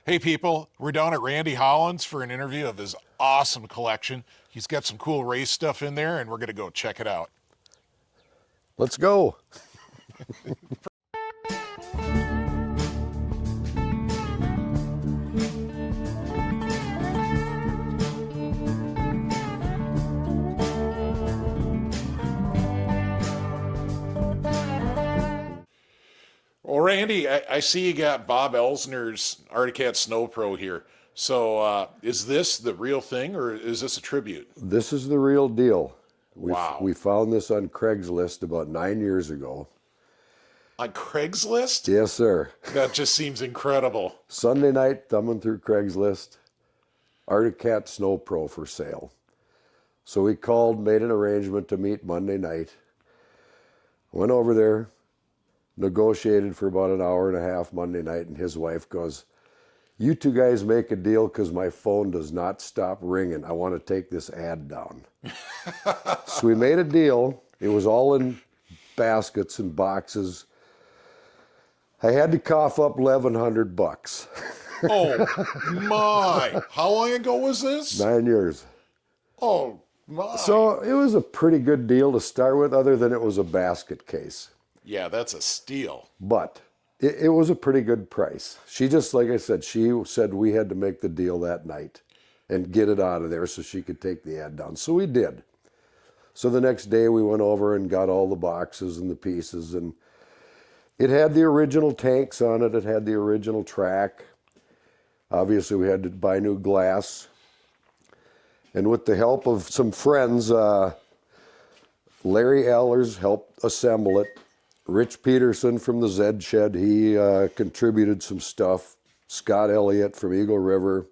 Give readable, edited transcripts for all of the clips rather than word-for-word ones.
Hey people, we're down at Randy Holland's for an interview of his awesome collection. He's got some cool race stuff in there and we're gonna go check it out. Let's go. Well, Randy, I see you got Bob Elsner's Cat Sno Pro here. So is this the real thing or is this a tribute? This is the real deal. Wow. We found this on Craigslist about 9 years ago. On Craigslist? Yes, sir. That just seems incredible. Sunday night, thumbing through Craigslist, Cat Sno Pro for sale. So we called, made an arrangement to meet Monday night. Went over there, negotiated for about an hour and a half Monday night, and his wife goes, "You two guys make a deal because my phone does not stop ringing. I want to take this ad down." So we made a deal. It was all in baskets and boxes. I had to cough up $1,100. Oh my! How long ago was this? 9 years. Oh my! So it was a pretty good deal to start with, other than it was a basket case. Yeah, that's a steal. But it was a pretty good price. She just, like I said, she said we had to make the deal that night and get it out of there so she could take the ad down. So we did. So the next day we went over and got all the boxes and the pieces, and it had the original tanks on it. It had the original track. Obviously we had to buy new glass. And with the help of some friends, Larry Allers helped assemble it. Rich Peterson from the Zed Shed, he contributed some stuff. Scott Elliott from Eagle River,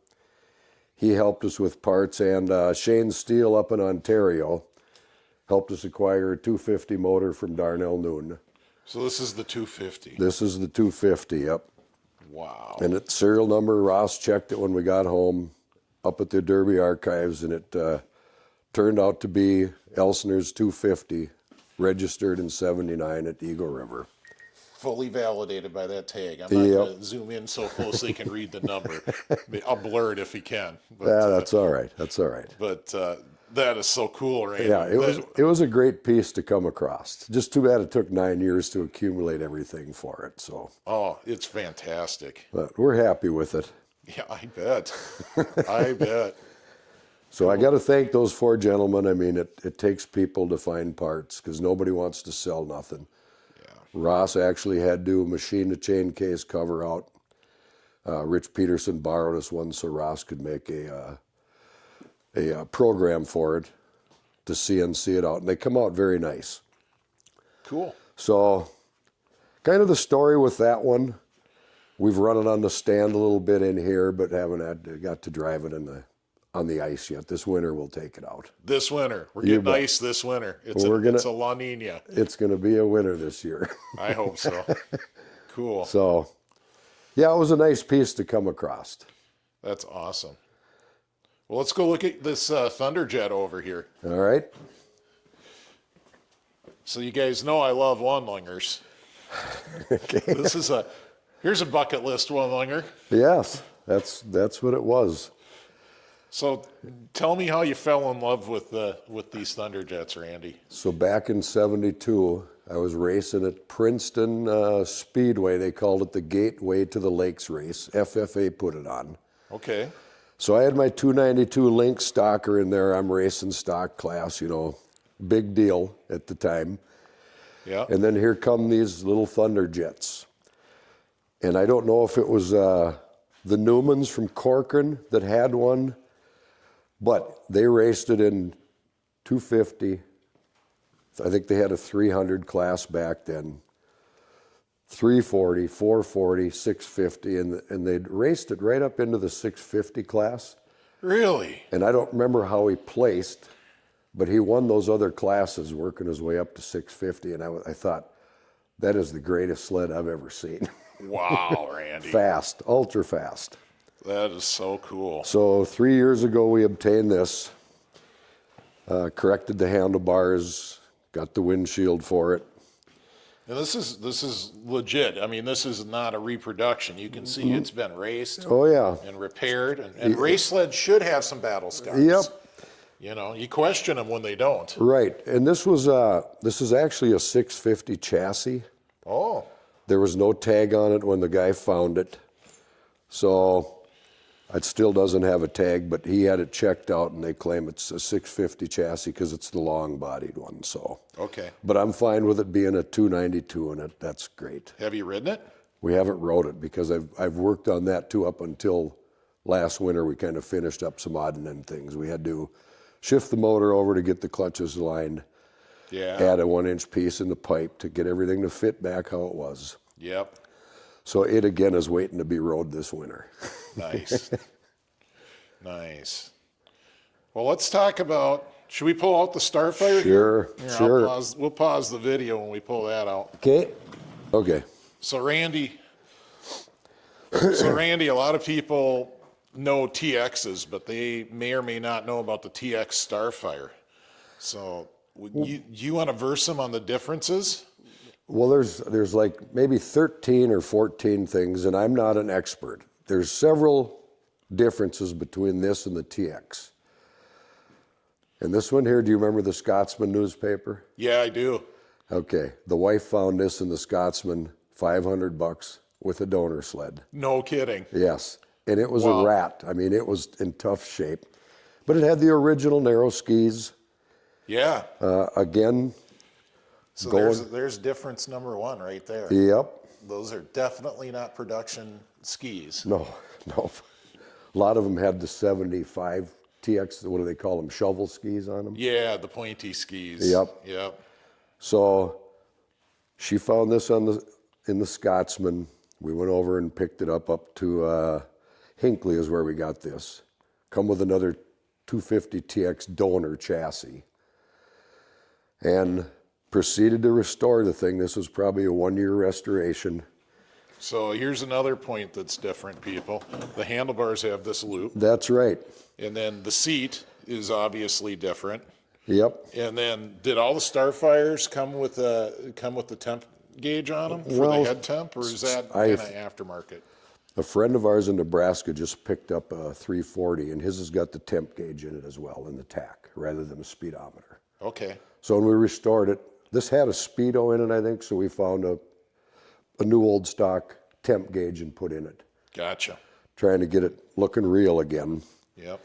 he helped us with parts. And Shane Steele up in Ontario helped us acquire a 250 motor from Darnell Noon. So this is the 250. This is the 250, yep. Wow. And its serial number, Ross checked it when we got home up at the Derby Archives, and it turned out to be Elsner's 250, registered in '79 at Eagle River. Fully validated by that tag. I'm not going to zoom in so close they can read the number. I'll blur it if he can. But, yeah, that's all right. That's all right. But that is so cool, right? Yeah, it was a great piece to come across. Just too bad it took 9 years to accumulate everything for it. So. Oh, it's fantastic. But we're happy with it. Yeah, I bet. I bet. So I got to thank those four gentlemen. I mean, it takes people to find parts because nobody wants to sell nothing. Yeah. Ross actually had to do a machine to chain case cover out. Rich Peterson borrowed us one so Ross could make a program for it to CNC it out. And they come out very nice. Cool. So kind of the story with that one. We've run it on the stand a little bit in here, but haven't got to drive it on the ice yet. This winter we'll take it out. This winter. We're getting ice this winter. It's a La Nina. It's going to be a winter this year. I hope so. Cool. So, yeah, it was a nice piece to come across. That's awesome. Well, let's go look at this Thunderjet over here. All right. So you guys know I love one-lingers. Okay. Here's a bucket list one-linger. Yes, that's what it was. So tell me how you fell in love with these Thunderjets, Randy. So back in '72, I was racing at Princeton Speedway. They called it the Gateway to the Lakes race. FFA put it on. Okay. So I had my 292 Lynx stocker in there. I'm racing stock class, big deal at the time. Yeah. And then here come these little Thunderjets. And I don't know if it was the Newmans from Corcoran that had one, but they raced it in 250. I think they had a 300 class back then. 340, 440, 650, and they'd raced it right up into the 650 class. Really? And I don't remember how he placed, but he won those other classes working his way up to 650, and I thought, that is the greatest sled I've ever seen. Wow, Randy. Fast, ultra fast. That is so cool. So 3 years ago we obtained this, corrected the handlebars, got the windshield for it. And this is legit. I mean, this is not a reproduction. You can see it's been raced Oh yeah. and repaired. And race sleds should have some battle scars. Yep. You know, you question them when they don't. Right. And this is actually a 650 chassis. Oh. There was no tag on it when the guy found it. So it still doesn't have a tag, but he had it checked out and they claim it's a 650 chassis because it's the long bodied one. So Okay. but I'm fine with it being a 292 in it. That's great. Have you ridden it? We haven't rode it because I've worked on that too up until last winter. We kind of finished up some odd and end things. We had to shift the motor over to get the clutches aligned. Yeah. Add a 1-inch piece in the pipe to get everything to fit back how it was. Yep. So it again is waiting to be rode this winter. Nice. Nice. Well, let's talk about, should we pull out the Starfire? Sure, Here, sure. We'll pause the video when we pull that out. Okay. Okay. So Randy, a lot of people know TXs, but they may or may not know about the TX Starfire. So you want to verse them on the differences? Well, there's like maybe 13 or 14 things, and I'm not an expert. There's several differences between this and the TX. And this one here, do you remember the Scotsman newspaper? Yeah, I do. Okay. The wife found this in the Scotsman, $500 with a donor sled. No kidding. Yes. And it was Wow. a rat. I mean, it was in tough shape. But it had the original narrow skis. Yeah. Again, So going- there's difference number one right there. yep. Those are definitely not production skis. No, no. A lot of them had the 75 TX, what do they call them, shovel skis on them? Yeah, the pointy skis. Yep. Yep. So she found this in the Scotsman. We went over and picked it up to Hinckley is where we got this. Come with another 250 TX donor chassis. And proceeded to restore the thing. This was probably a 1-year restoration. So here's another point that's different, people. The handlebars have this loop, That's right. and then the seat is obviously different. Yep. And then, did all the Starfires come with the temp gauge on them for Well, the head temp, or is that I- kind of aftermarket? A friend of ours in Nebraska just picked up a 340, and his has got the temp gauge in it as well, in the tack, rather than a speedometer. Okay. So when we restored it, this had a speedo in it, I think, so we found a new old stock temp gauge and put in it, Gotcha. trying to get it looking real again. Yep.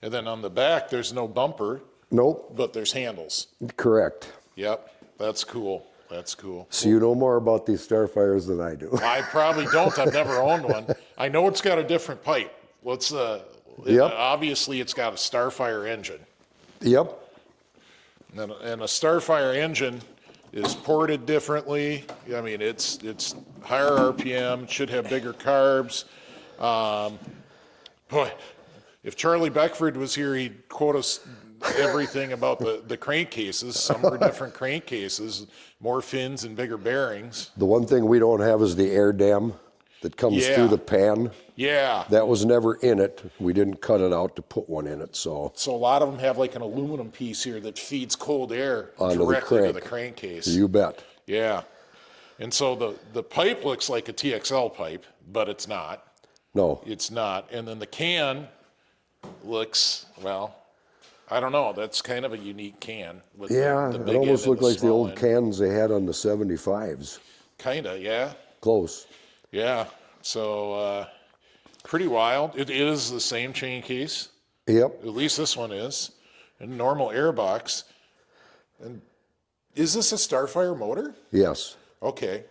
And then on the back, there's no bumper, Nope, but there's handles. correct. Yep. That's cool. That's cool. So you know more about these Starfires than I do. I probably don't. I've never owned one. I know it's got a different pipe. What's Yep. Obviously, it's got a Starfire engine. Yep, And a Starfire engine is ported differently. I mean, it's higher RPM, should have bigger carbs. Boy, if Charlie Beckford was here, he'd quote us everything about the crankcases. Some are different crankcases, more fins and bigger bearings. the one thing we don't have is the air dam that comes Yeah. through the pan. Yeah. That was never in it. We didn't cut it out to put one in it, so So a lot of them have like an aluminum piece here that feeds cold air Onto the directly to the crank. crankcase. you bet. Yeah. And so the pipe looks like a TXL pipe, but it's not. No, It's not. And then the can looks, well, I don't know. That's kind of a unique can. With yeah, the it big almost end and looked like the small old end. cans they had on the 75s. Kinda, yeah. Close. Yeah. So pretty wild. It is the same chain case. Yep. At least this one is. And normal airbox. And is this a Starfire motor? Yes. Okay.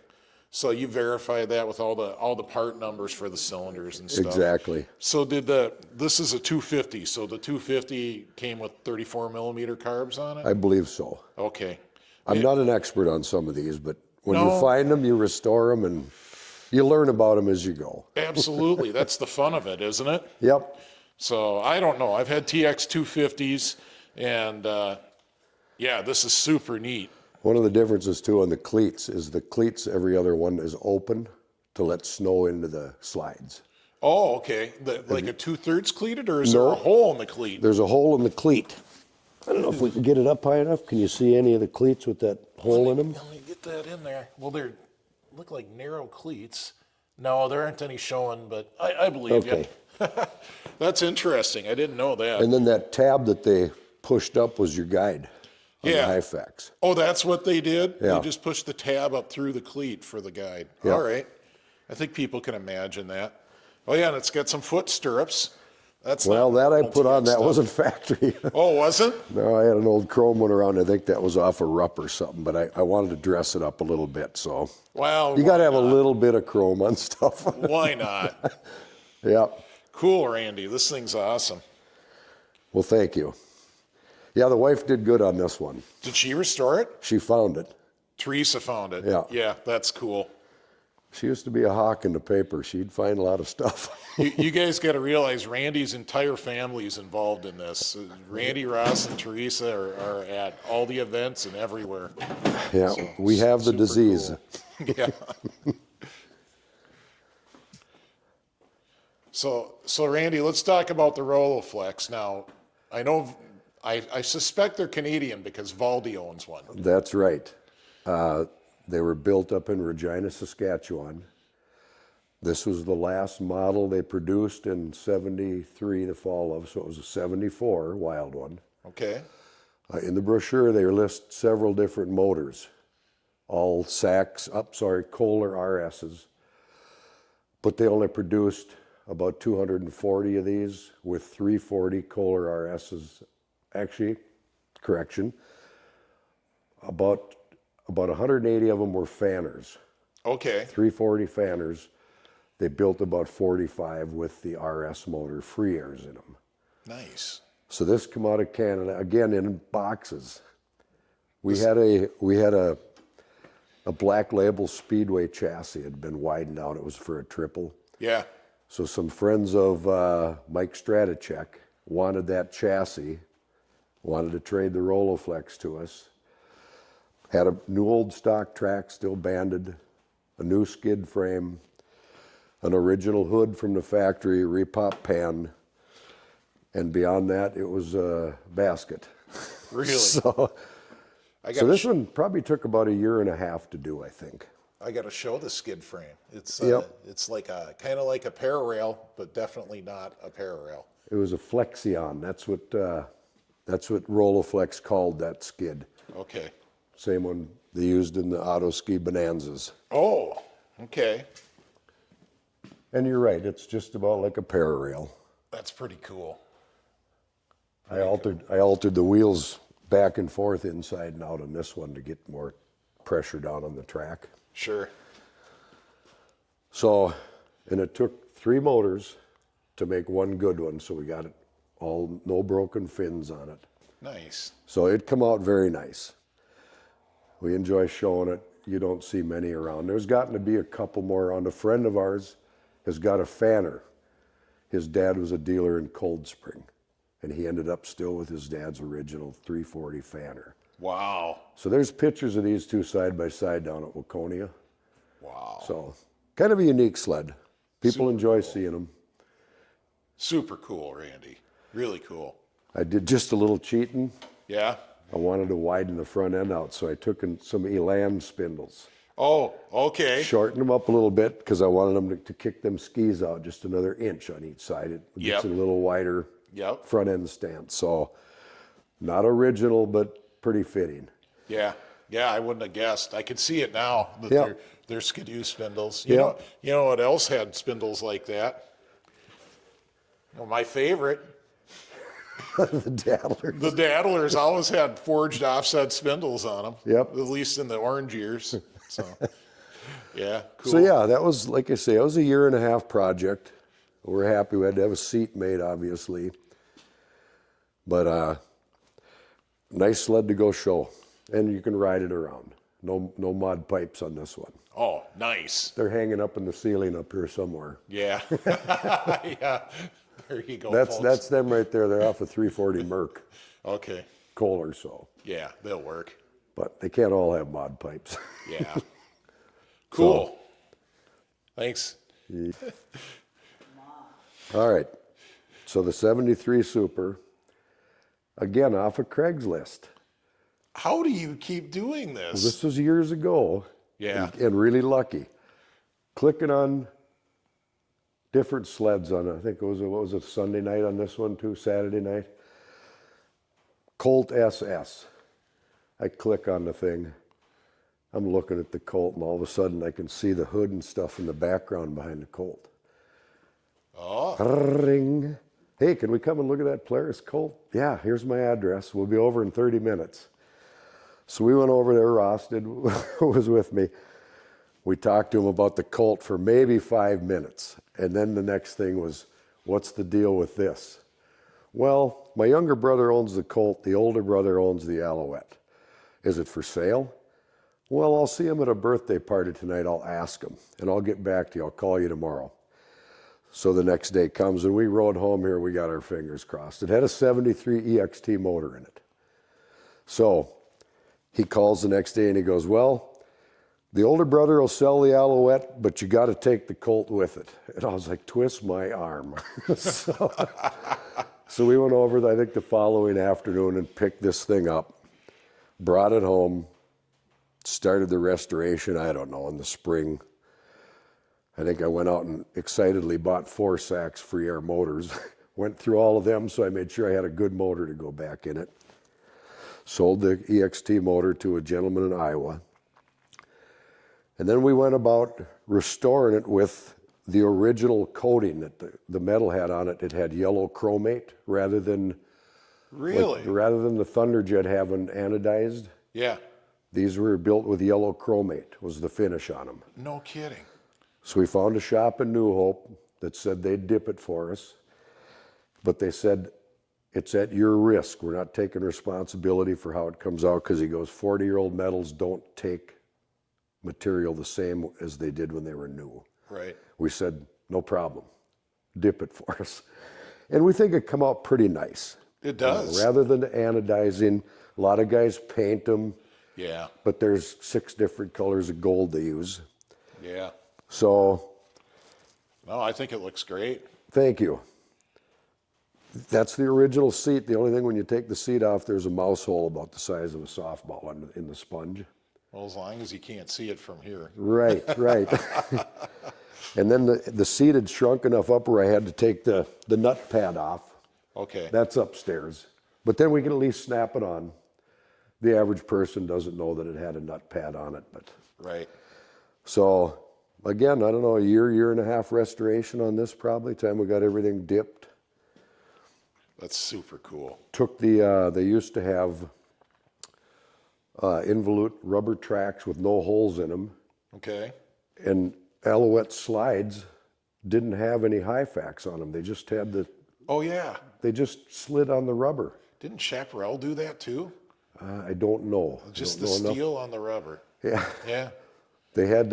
So you verified that with all the part numbers for the cylinders and stuff. Exactly. So this is a 250. So the 250 came with 34 millimeter carbs on it? I believe so. Okay. I'm not an expert on some of these, but when No. you find them, you restore them and you learn about them as you go. Absolutely. That's the fun of it, isn't it? Yep. So I don't know. I've had TX 250s and yeah, this is super neat. One of the differences too on the cleats is the cleats, every other one is open to let snow into the slides. Oh, okay. Like a 2/3 cleated, or is there No. a hole in the cleat? There's a hole in the cleat. I don't know if we can get it up high enough. Can you see any of the cleats with that hole in them? Let me get that in there. Well, they look like narrow cleats. No, there aren't any showing, but I believe you. That's interesting. I didn't know that. And then that tab that they pushed up was your guide on the IFX. Oh, that's what they did? Yeah. They just pushed the tab up through the cleat for the guide. Yeah. All right. I think people can imagine that. Oh, yeah, and it's got some foot stirrups. That's Well, that I put on, that stuff. wasn't factory. Oh, wasn't? No, I had an old chrome one around. I think that was off a Rupp or something, but I wanted to dress it up a little bit, so. Well, you got to have a little bit of chrome on stuff. Why not? Yeah. Cool, Randy. This thing's awesome. Well, thank you. Yeah, the wife did good on this one. Did she restore it? She found it. Teresa found it. Yeah. Yeah, that's cool. She used to be a hawk in the paper. She'd find a lot of stuff. You guys got to realize Randy's entire family is involved in this. Randy, Ross, and Teresa are at all the events and everywhere. Yeah, So, we have the super disease. Cool. Yeah. So Randy, let's talk about the Roloflex. Now, I know, I suspect they're Canadian because Valdi owns one. That's right. They were built up in Regina, Saskatchewan. This was the last model they produced in 73, the fall of, so it was a 74 wild one. Okay. In the brochure, they list several different motors, all Kohler RSs, but they only produced about 240 of these with 340 Kohler RSs. Actually, correction, about 180 of them were fanners. Okay. 340 fanners. They built about 45 with the RS motor, free airs in them. Nice. So this come out of Canada, again in boxes. We had a Black Label Speedway chassis. It had been widened out. It was for a triple. Yeah. So some friends of Mike Stratachek wanted that chassis, wanted to trade the Roloflex to us. Had a new old stock track, still banded, a new skid frame, an original hood from the factory, repop pan, and beyond that, it was a basket. Really? So this one probably took about a year and a half to do, I think. I got to show the skid frame. It's Yep. like kind of like a pararail, but definitely not a pararail. It was a Flexion. That's what Roloflex called that skid. Okay. Same one they used in the auto ski Bonanzas. Oh, okay. And you're right, it's just about like a pararail. That's pretty cool. I altered the wheels back and forth inside and out on this one to get more pressure down on the track. Sure. So, and it took 3 motors to make one good one, so we got it all, no broken fins on it. Nice. So it come out very nice. We enjoy showing it. You don't see many around. There's gotten to be a couple more around. A friend of ours has got a fanner. His dad was a dealer in Cold Spring, and he ended up still with his dad's original 340 fanner. Wow. So there's pictures of these two side by side down at Waconia. Wow. So kind of a unique sled. People enjoy seeing them. Super cool, Randy. Really cool. I did just a little cheating. Yeah? I wanted to widen the front end out, so I took in some Elan spindles. Oh, okay. Shortened them up a little bit because I wanted them to kick them skis out just another inch on each side. It gets a little wider front end stance. So not original, but pretty fitting. Yeah. Yeah, I wouldn't have guessed. I could see it now that they're Skidoo spindles. You know what else had spindles like that? Well, my favorite. The Daddlers. The Daddlers always had forged offset spindles on them. Yep. At least in the orange years. So, yeah, cool. So yeah, that was, like I say, it was a 1.5 year project. We're happy. We had to have a seat made, obviously. But nice sled to go show. And you can ride it around. No mud pipes on this one. Oh, nice. They're hanging up in the ceiling up here somewhere. Yeah. Yeah. There you go, That's them right there. They're off a 340 Merc. Okay. Kohler, so. Yeah, they'll work. But they can't all have mod pipes. Yeah. Cool. Thanks. All right. So the 73 Super, again, off of Craigslist. How do you keep doing this? Well, this was years ago. Yeah. And really lucky. Clicking on different sleds on, I think it was, what was it, Sunday night on this one too, Saturday night? Colt SS. I click on the thing. I'm looking at the Colt, and all of a sudden I can see the hood and stuff in the background behind the Colt. Oh. Ring. Hey, can we come and look at that Polaris Colt? Yeah, here's my address. We'll be over in 30 minutes. So we went over there. Ross was with me. We talked to him about the Colt for maybe 5 minutes. And then the next thing was, what's the deal with this? Well, my younger brother owns the Colt. The older brother owns the Allouette. Is it for sale? Well, I'll see him at a birthday party tonight. I'll ask him, and I'll get back to you. I'll call you tomorrow. So the next day comes, and we rode home here. We got our fingers crossed. It had a 73 EXT motor in it. So he calls the next day, and he goes, well, the older brother will sell the Allouette, but you got to take the Colt with it. And I was like, twist my arm. So we went over, I think, the following afternoon and picked this thing up, brought it home, started the restoration, I don't know, in the spring. I think I went out and excitedly bought 4 sacks free air motors. Went through all of them, so I made sure I had a good motor to go back in it. Sold the EXT motor to a gentleman in Iowa. And then we went about restoring it with the original coating that the metal had on it. It had yellow chromate rather than Really? rather than the Thunderjet having anodized. Yeah. These were built with yellow chromate was the finish on them. No kidding. So we found a shop in New Hope that said they'd dip it for us. But they said, it's at your risk. We're not taking responsibility for how it comes out, because he goes, 40-year-old metals don't take material the same as they did when they were new. Right. We said, no problem. Dip it for us. And we think it come out pretty nice. It does. Rather than anodizing, a lot of guys paint them. Yeah. But there's 6 different colors of gold they use. Yeah. So. No, I think it looks great. Thank you. That's the original seat. The only thing, when you take the seat off, there's a mouse hole about the size of a softball in the sponge. Well, as long as you can't see it from here. Right, right. And then the seat had shrunk enough up where I had to take the nut pad off. Okay. That's upstairs. But then we can at least snap it on. The average person doesn't know that it had a nut pad on it. But Right. So, again, I don't know, a year and a half restoration on this probably, time we got everything dipped. That's super cool. Took the, they used to have involute rubber tracks with no holes in them. Okay. And Allouette slides didn't have any high facts on them. They just had Oh, yeah. they just slid on the rubber. Didn't Chapparal do that too? I don't know. Just I the don't know steel on the rubber. Yeah. Yeah. They had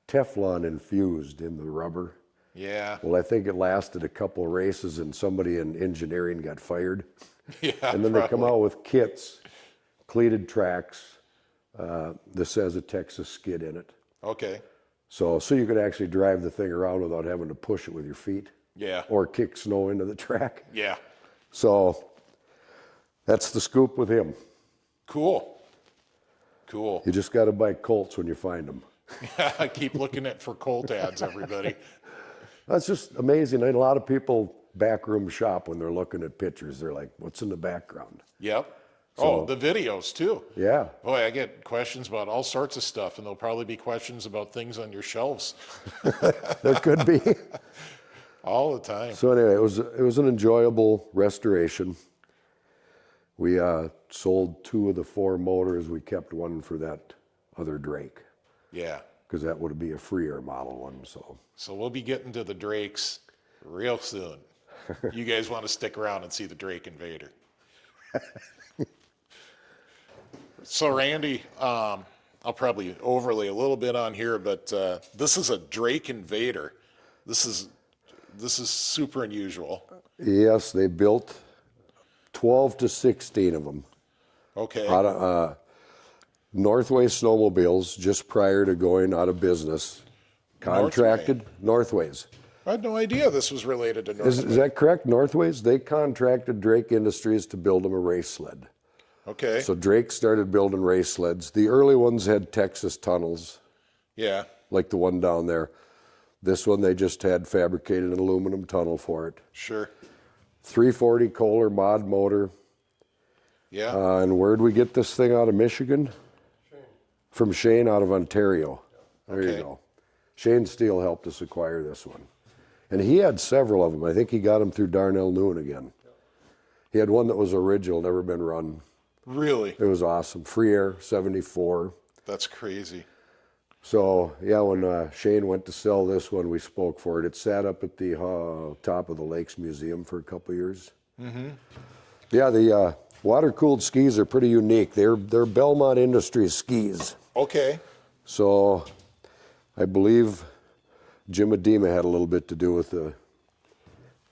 Teflon infused in the rubber. Yeah. Well, I think it lasted a couple of races and somebody in engineering got fired. Yeah. And then they come probably. out with kits, cleated tracks. This has a Texas skid in it. Okay. So you could actually drive the thing around without having to push it with your feet. Yeah. Or kick snow into the track. Yeah. So that's the scoop with him. Cool. Cool. You just got to buy Colts when you find them. I keep looking at for Colt ads, everybody. That's just amazing. And a lot of people backroom shop when they're looking at pictures. They're like, what's in the background? Yep. Oh, the videos too. Yeah. Boy, I get questions about all sorts of stuff, and there'll probably be questions about things on your shelves There could be. all the time. So anyway, it was an enjoyable restoration. We sold 2 of the 4 motors. We kept one for that other Drake, Yeah. because that would be a free air model one. So we'll be getting to the Drakes real soon. You guys want to stick around and see the Drake Invader. So Randy, I'll probably overlay a little bit on here, but this is a Drake Invader. This is super unusual. Yes, they built 12 to 16 of them. Okay. Out of Northway Snowmobiles, just prior to going out of business. Contracted Northways. I had no idea this was related to Is Northway. that correct? Northways, they contracted Drake Industries to build them a race sled. Okay. So Drake started building race sleds. The early ones had Texas tunnels, Yeah. like the one down there. This one, they just had fabricated an aluminum tunnel for it. Sure. 340 Kohler mod motor. Yeah. And where'd we get this thing out of Michigan? Shane. From Shane out of Ontario. There you go. Shane Steele helped us acquire this one. And he had several of them. I think he got them through Darnell Noon again. He had one that was original, never been run. Really? It was awesome. Free Air 74. That's crazy. So, yeah, when Shane went to sell this one, we spoke for it. It sat up at the top of the Lakes Museum for a couple years. Mm-hmm. Yeah, the water-cooled skis are pretty unique. They're Belmont Industries skis. Okay. So, I believe Jim Adema had a little bit to do with the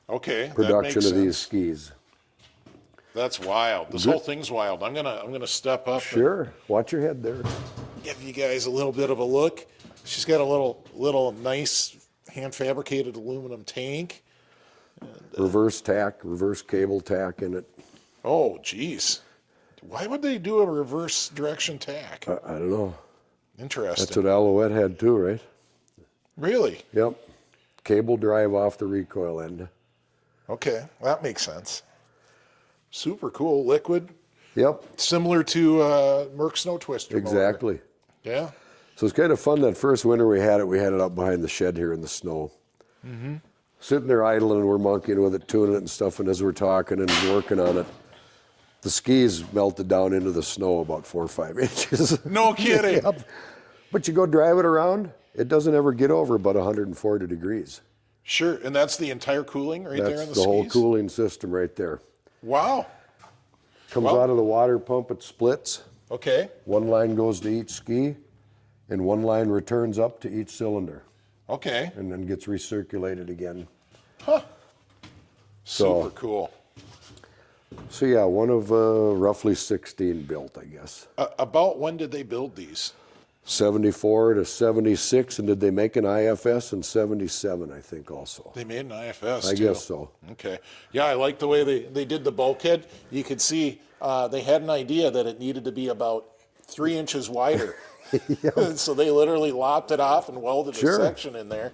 production of these skis. That's wild. This whole thing's wild. I'm gonna step up. Sure. Watch your head there. Give you guys a little bit of a look. She's got a little nice hand fabricated aluminum tank. And, reverse cable tack in it. Oh, geez. Why would they do a reverse direction tack? I don't know. Interesting. That's what Allouette had too, right? Really? Yep. Cable drive off the recoil end. Okay, that makes sense. Super cool. Liquid. Yep. Similar to Merc Snow Twister. Exactly. Motor. Yeah. So it's kind of fun. That first winter we had it up behind the shed here in the snow. Mm-hmm. Sitting there idling, and we're monkeying with it, tuning it and stuff, and as we're talking and working on it, the skis melted down into the snow about 4 or 5 inches. No kidding. Yep. But you go drive it around, it doesn't ever get over about 140 degrees. Sure, and that's the entire cooling there in the skis? That's the whole cooling system right there. Wow. Comes out of the water pump, it splits. Okay. One line goes to each ski, and one line returns up to each cylinder. Okay. And then gets recirculated again. Huh. Super cool. So yeah, one of roughly 16 built, I guess. About when did they build these? 74 to 76, and did they make an IFS in 77, I think also. They made an IFS I too. guess so. Okay. Yeah, I like the way they did the bulkhead. You could see they had an idea that it needed to be about 3 inches wider. So they literally lopped it off and welded a section in there.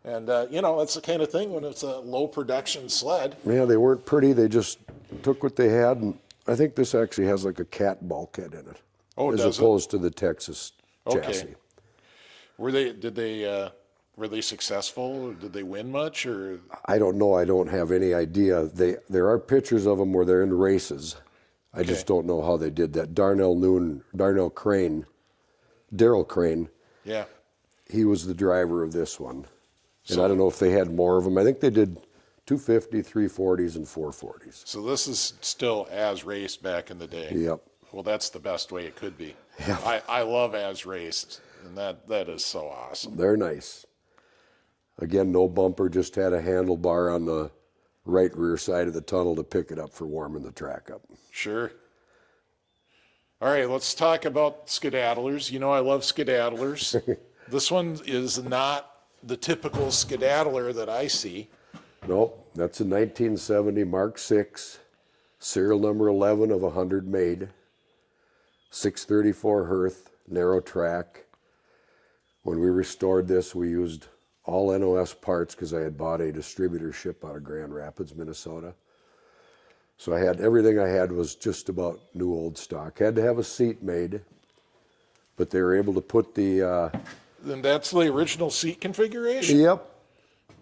And, that's the kind of thing when it's a low production sled. Yeah, they weren't pretty. They just took what they had, and I think this actually has like a cat bulkhead in it. Oh, as opposed to the Texas chassis. Were they successful? Did they win much? Or I don't know. I don't have any idea. There are pictures of them where they're in races. I just don't know how they did that. Daryl Crane. Yeah. He was the driver of this one. And I don't know if they had more of them. I think they did 250, 340s, and 440s. So this is still as raced back in the day. Yep. Well, that's the best way it could be. Yeah. I love as raced, and that is so awesome. They're nice. Again, no bumper, just had a handlebar on the right rear side of the tunnel to pick it up for warming the track up. Sure. All right, let's talk about skedaddlers. You know I love skedaddlers. This one is not the typical skedaddler that I see. Nope, that's a 1970 Mark VI, serial number 11 of 100 made, 634 Hearth, narrow track. When we restored this, we used all NOS parts because I had bought a distributorship out of Grand Rapids, Minnesota. So everything I had was just about new old stock. Had to have a seat made, but they were able to put the... And that's the original seat configuration? Yep.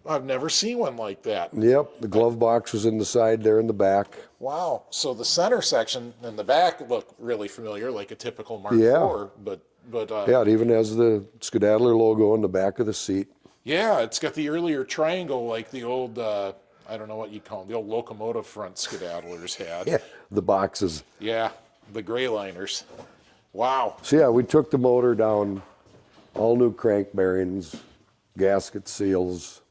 I've never seen one like that. Yep, the glove box was in the side there in the back. Wow. So the center section and the back look really familiar, like a typical Mark IV. But yeah, it even has the Skedaddler logo on the back of the seat. Yeah, it's got the earlier triangle like the old, I don't know what you call them, the old locomotive front Skedaddlers had. Yeah, the boxes. Yeah, the gray liners. Wow. So yeah, we took the motor down, all new crank bearings, gasket seals,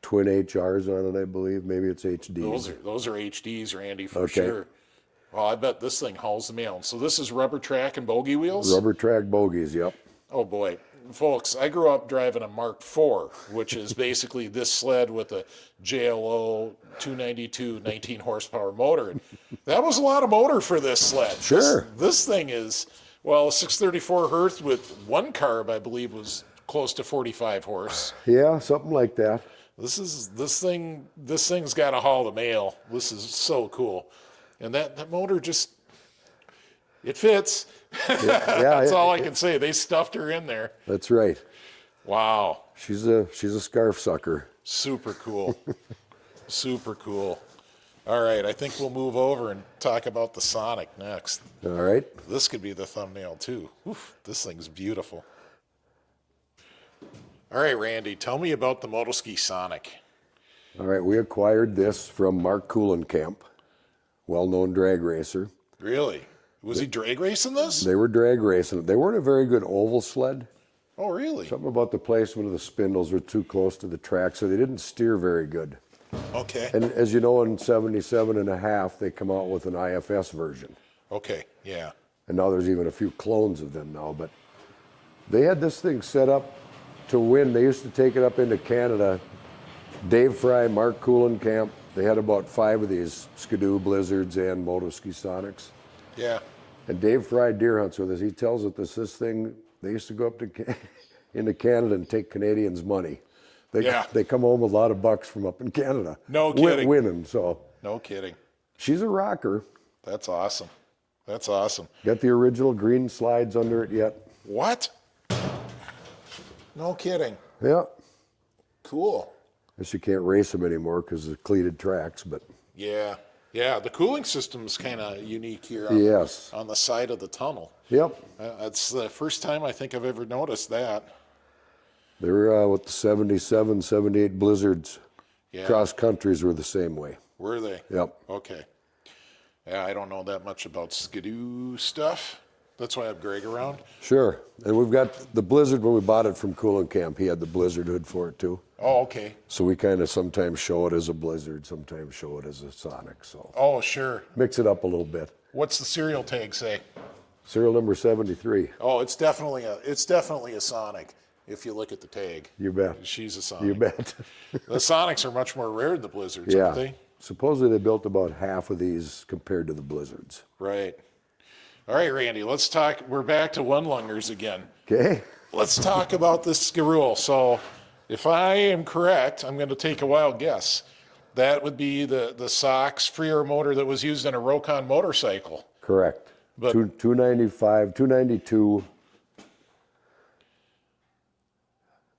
twin HRs on it, I believe. Maybe it's HDs. Those are HDs, Randy, for sure. Well, I bet this thing hauls the mail. So this is rubber track and bogey wheels? Rubber track bogies, yep. Oh, boy. folks, I grew up driving a Mark IV, which is basically this sled with a JLO 292 19 horsepower motor. That was a lot of motor for this sled. Sure. This thing is, well, 634 Hz with one carb, I believe, was close to 45 horse. Yeah, something like that. This thing's got to haul the mail. This is so cool. And that motor just, it fits. Yeah, That's all I can say. They stuffed her in there. That's right. Wow. She's a scarf sucker. Super cool. Super cool. All right, I think we'll move over and talk about the Sonic next. All right. This could be the thumbnail too. Oof, this thing's beautiful. All right, Randy, tell me about the Moto Ski Sonic. All right, we acquired this from Mark Kuhlenkamp, well-known drag racer. Really? Was he drag racing this? They were drag racing. They weren't a very good oval sled. Oh, really? Something about the placement of the spindles were too close to the track, so they didn't steer very good. Okay. And as you know, in 77.5, they come out with an IFS version. Okay, yeah. And now there's even a few clones of them now. But they had this thing set up to win. They used to take it up into Canada. Dave Fry, Mark Kuhlenkamp, they had about 5 of these Skidoo Blizzards and Moto Ski Sonics. Yeah. And Dave Fry deer hunts with us. He tells us this thing, they used to go up to into Canada and take Canadians' money. They come home with a lot of bucks from up in Canada. No kidding. Winning, so. No kidding. She's a rocker. That's awesome. That's awesome. Got the original green slides under it yet. What? No kidding. Yeah. Cool. Guess you can't race them anymore because of cleated tracks, but. Yeah. Yeah, the cooling system's kind of unique here on the side of the tunnel. Yep. That's the first time I think I've ever noticed that. They're with the 77, 78 Blizzards. Yeah. Cross countries were the same way. Were they? Yep. Okay. Yeah, I don't know that much about Skidoo stuff. That's why I have Greg around. Sure. And we've got the Blizzard when we bought it from Kuhlenkamp. He had the Blizzard hood for it too. Oh, okay. So we kind of sometimes show it as a Blizzard, sometimes show it as a Sonic. So Oh, sure. mix it up a little bit. What's the serial tag say? Serial number 73. Oh, it's definitely a Sonic. If you look at the tag, You bet. she's a Sonic. You bet. The Sonics are much more rare than the Blizzards, aren't Yeah. they? Supposedly they built about half of these compared to the Blizzards. Right. All right, Randy, let's talk. We're back to one-lungers again. Okay. Let's talk about this Rule. So if I am correct, I'm going to take a wild guess. That would be the SOX Freer motor that was used in a Rokon motorcycle. Correct. But 295, 292.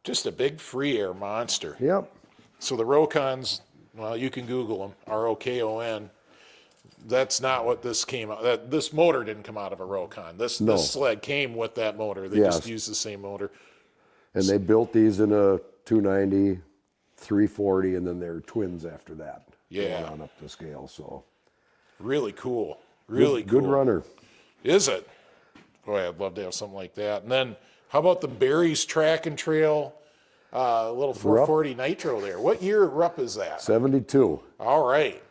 just a big free air monster. Yep. So the Rokons, well, you can Google them, ROKON. That's not what this came out. This motor didn't come out of a Rokon. This sled came with that motor. They just used the same motor. And they built these in a 290, 340, and then they're twins after that. Yeah. Going on up the scale. So Really cool. Really good cool. runner. Is it? Boy, I'd love to have something like that. And then how about the Barry's Track and Trail little 440 Nitro there? What year Rupp is that? 72. All right.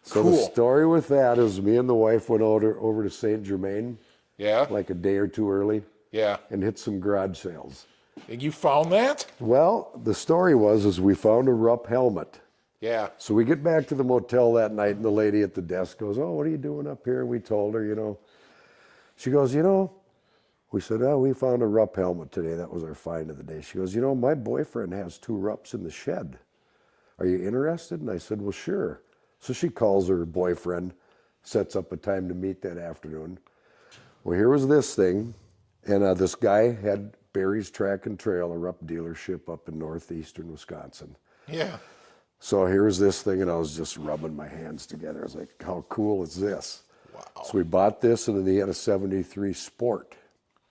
So Cool. the story with that is me and the wife went over to St. Germain Yeah. like a day or two early Yeah. and hit some garage sales. And you found that? Well, the story was we found a Rupp helmet. Yeah. So we get back to the motel that night, and the lady at the desk goes, "Oh, what are you doing up here?" And we told her, She goes, we said, "Oh, we found a Rupp helmet today. That was our find of the day." She goes, "My boyfriend has 2 Rupps in the shed. Are you interested?" And I said, "Well, sure." So she calls her boyfriend, sets up a time to meet that afternoon. Well, here was this thing, and this guy had Barry's Track and Trail, a Rupp dealership up in northeastern Wisconsin. Yeah. So here's this thing, and I was just rubbing my hands together. I was like, how cool is this? Wow. So we bought this, and then he had a 73 Sport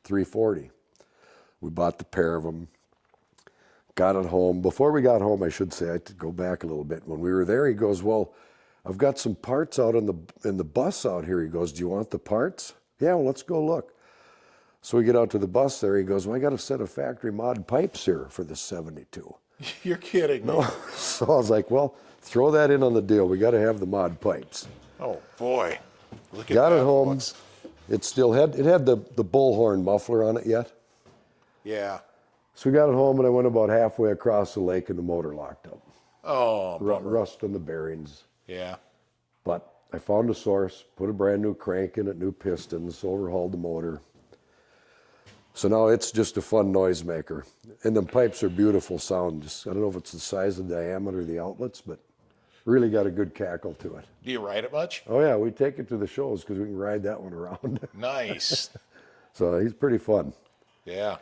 340. We bought the pair of them, got it home. Before we got home, I should say, I had to go back a little bit. When we were there, he goes, "Well, I've got some parts out in the bus out here." He goes, "Do you want the parts?" "Yeah, well, let's go look." So we get out to the bus there. He goes, "Well, I got a set of factory mod pipes here for the 72. You're kidding me. So I was like, "Well, throw that in on the deal. We got to have the mod pipes." Oh, boy. Look at Got that, it home. folks. It still had the bullhorn muffler on it yet. Yeah. So we got it home, and I went about halfway across the lake, and the motor locked up. Oh, bummer. Rust on the bearings. Yeah. But I found a source, put a brand new crank in it, new pistons, overhauled the motor. So now it's just a fun noisemaker. And the pipes are beautiful sound. Just, I don't know if it's the size and diameter of the outlets, but really got a good cackle to it. Do you ride it much? Oh yeah, we take it to the shows because we can ride that one around. Nice. So he's pretty fun. Yeah.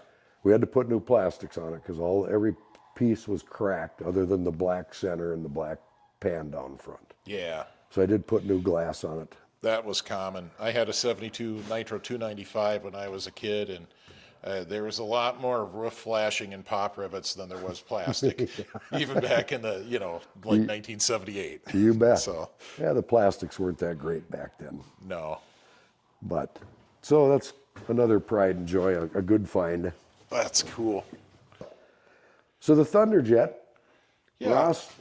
We had to put new plastics on it because every piece was cracked other than the black center and the black pan down front. Yeah. So I did put new glass on it. That was common. I had a 72 Nitro 295 when I was a kid, and there was a lot more roof flashing and pop rivets than there was plastic, even back in the, like 1978. You bet. So, yeah, the plastics weren't that great back then. no. But, so that's another pride and joy, a good find. That's cool. So the Thunderjet, Yeah. Ross,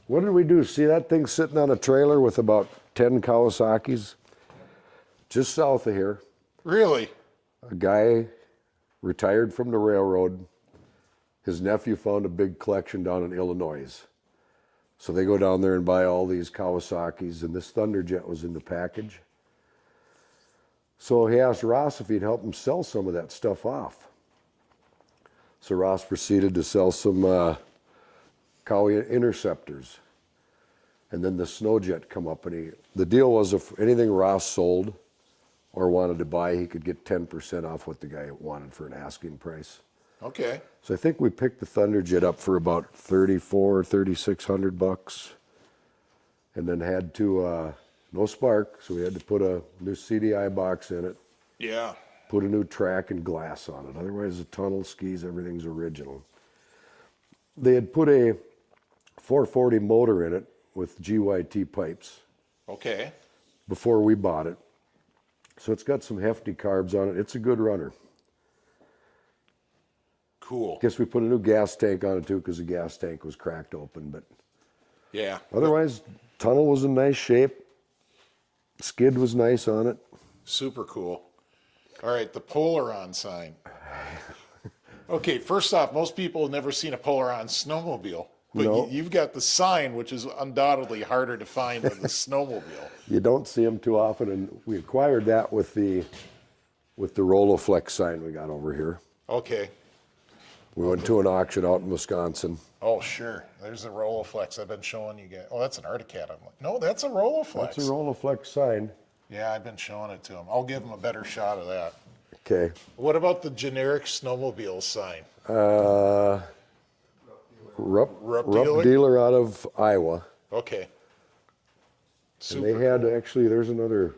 what did we do? See that thing sitting on a trailer with about 10 Kawasaki's? Just south of here. Really? A guy retired from the railroad. His nephew found a big collection down in Illinois. So they go down there and buy all these Kawasaki's, and this Thunderjet was in the package. So he asked Ross if he'd help him sell some of that stuff off. So Ross proceeded to sell some Kawi Interceptors. And then the Snowjet come up, and the deal was if anything Ross sold or wanted to buy, he could get 10% off what the guy wanted for an asking price. Okay. So I think we picked the Thunderjet up for about $3,600, and then had to no spark, so we had to put a new CDI box in it, Yeah. put a new track and glass on it. Otherwise, the tunnel skis, everything's original. They had put a 440 motor in it with GYT pipes Okay. before we bought it. So it's got some hefty carbs on it. It's a good runner. Cool. Guess we put a new gas tank on it too because the gas tank was cracked open. But Yeah. otherwise, tunnel was in nice shape. Skid was nice on it. Super cool. All right, the Poloron sign. Okay, first off, most people have never seen a Poloron snowmobile. But No. you've got the sign, which is undoubtedly harder to find than the snowmobile. You don't see them too often, and we acquired that with the Roloflex sign we got over here. Okay. We went to an auction out in Wisconsin. Oh, sure. There's a Roloflex I've been showing you guys. Oh, that's an Arctic Cat. I'm like, no, that's a Roloflex. That's a Roloflex sign. Yeah, I've been showing it to him. I'll give him a better shot of that. Okay. What about the generic snowmobile sign? Rupp dealer? dealer out of Iowa. Okay. And Super. they had, actually, there's another,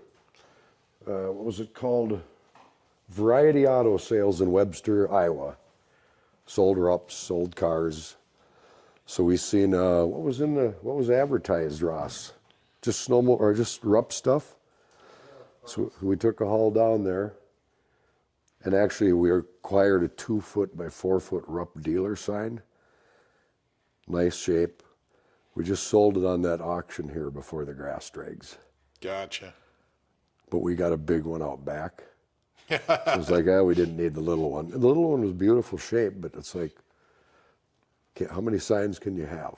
what was it called? Variety Auto Sales in Webster, Iowa. Sold Rupps, sold cars. So we seen, what was advertised, Ross? Just just Rupp stuff? So we took a haul down there. And actually, we acquired a 2-foot by 4-foot Rupp dealer sign. Nice shape. We just sold it on that auction here before the grass drags. Gotcha. But we got a big one out back. So it's like, we didn't need the little one. The little one was beautiful shape, but it's like, how many signs can you have?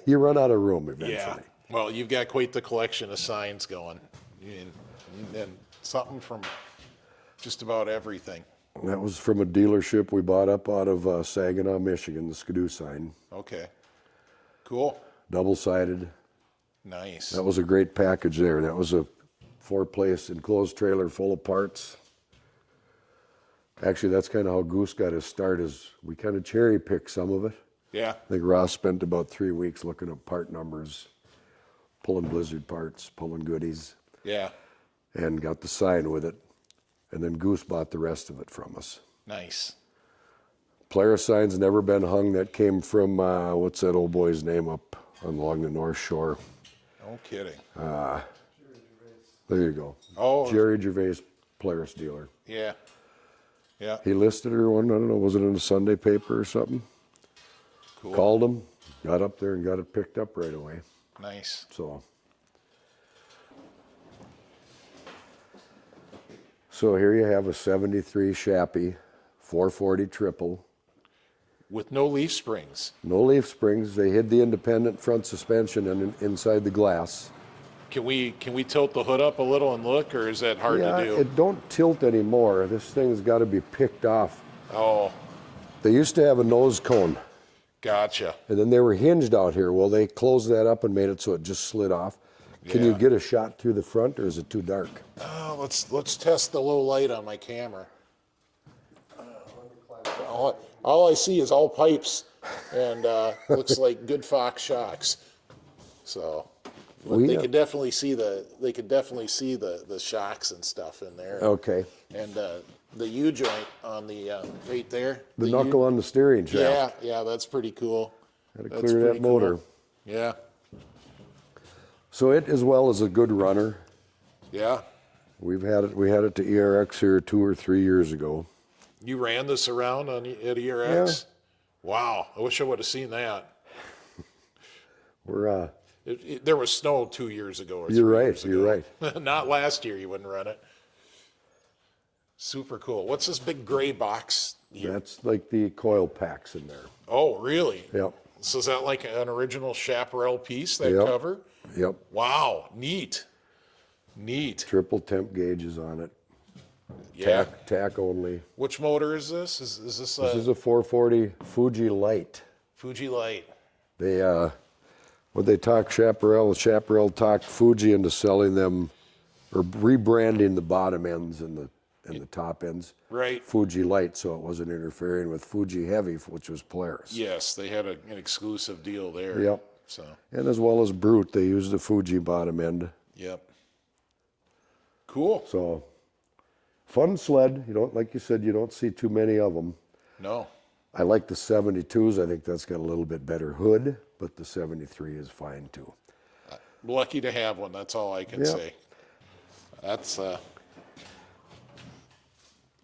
You run out of room eventually. Yeah. Well, you've got quite the collection of signs going. And something from just about everything. That was from a dealership we bought up out of Saginaw, Michigan, the Skidoo sign. Okay. Cool. Double-sided. Nice. That was a great package there. That was a 4-place enclosed trailer full of parts. Actually, that's kind of how Goose got his start, is we kind of cherry-picked some of it. Yeah. I think Ross spent about 3 weeks looking at part numbers, pulling Blizzard parts, pulling goodies, Yeah. and got the sign with it. And then Goose bought the rest of it from us. Nice. Polaris sign's never been hung. That came from, what's that old boy's name up along the North Shore? No kidding. There you go. Oh. Jerry Gervais, Polaris dealer. Yeah. Yeah. He listed her one, I don't know, was it in a Sunday paper or something? Cool. Called him, got up there and got it picked up right away. Nice. So here you have a 73 Chappie 440 triple. With no leaf springs. No leaf springs. They hid the independent front suspension inside the glass. Can we tilt the hood up a little and look, or is that hard to do? It don't tilt anymore. This thing's got to be picked off. Oh. They used to have a nose cone. Gotcha. And then they were hinged out here. Well, they closed that up and made it so it just slid off. Can you get a shot through the front, or is it too dark? Let's test the low light on my camera. All I see is all pipes, and looks like good Fox shocks. So they could definitely see the shocks and stuff in there. Okay. And the U joint on the right there. The knuckle on the steering shaft. Yeah, that's pretty cool. Got to clear that motor. Cool. Yeah. So it, as well as a good runner. Yeah. We had it to ERX here 2 or 3 years ago. You ran this around at ERX? Yeah. Wow, I wish I would have seen that. There was snow 2 years ago or 3 years ago. You're right. Not last year you wouldn't run it. Super cool. What's this big gray box here? That's like the coil packs in there. Oh, really? Yep. So is that like an original Chapparal piece, that cover? Yep. Wow, neat. Neat. Triple temp gauges on it. Yeah. Tack only. Which motor is this? Is this This is a 440 Fuji Light. Fuji Light. They when they talk Chapparal talked Fuji into selling them or rebranding the bottom ends and the top ends. Right. Fuji Light, so it wasn't interfering with Fuji Heavy, which was Polaris. Yes, they had an exclusive deal there. Yep. So. And as well as Brut, they used the Fuji bottom end. Yep. Cool. So, fun sled. Like you said, you don't see too many of them. No. I like the 72s. I think that's got a little bit better hood, but the 73 is fine too. Lucky to have one. That's all I can say. That's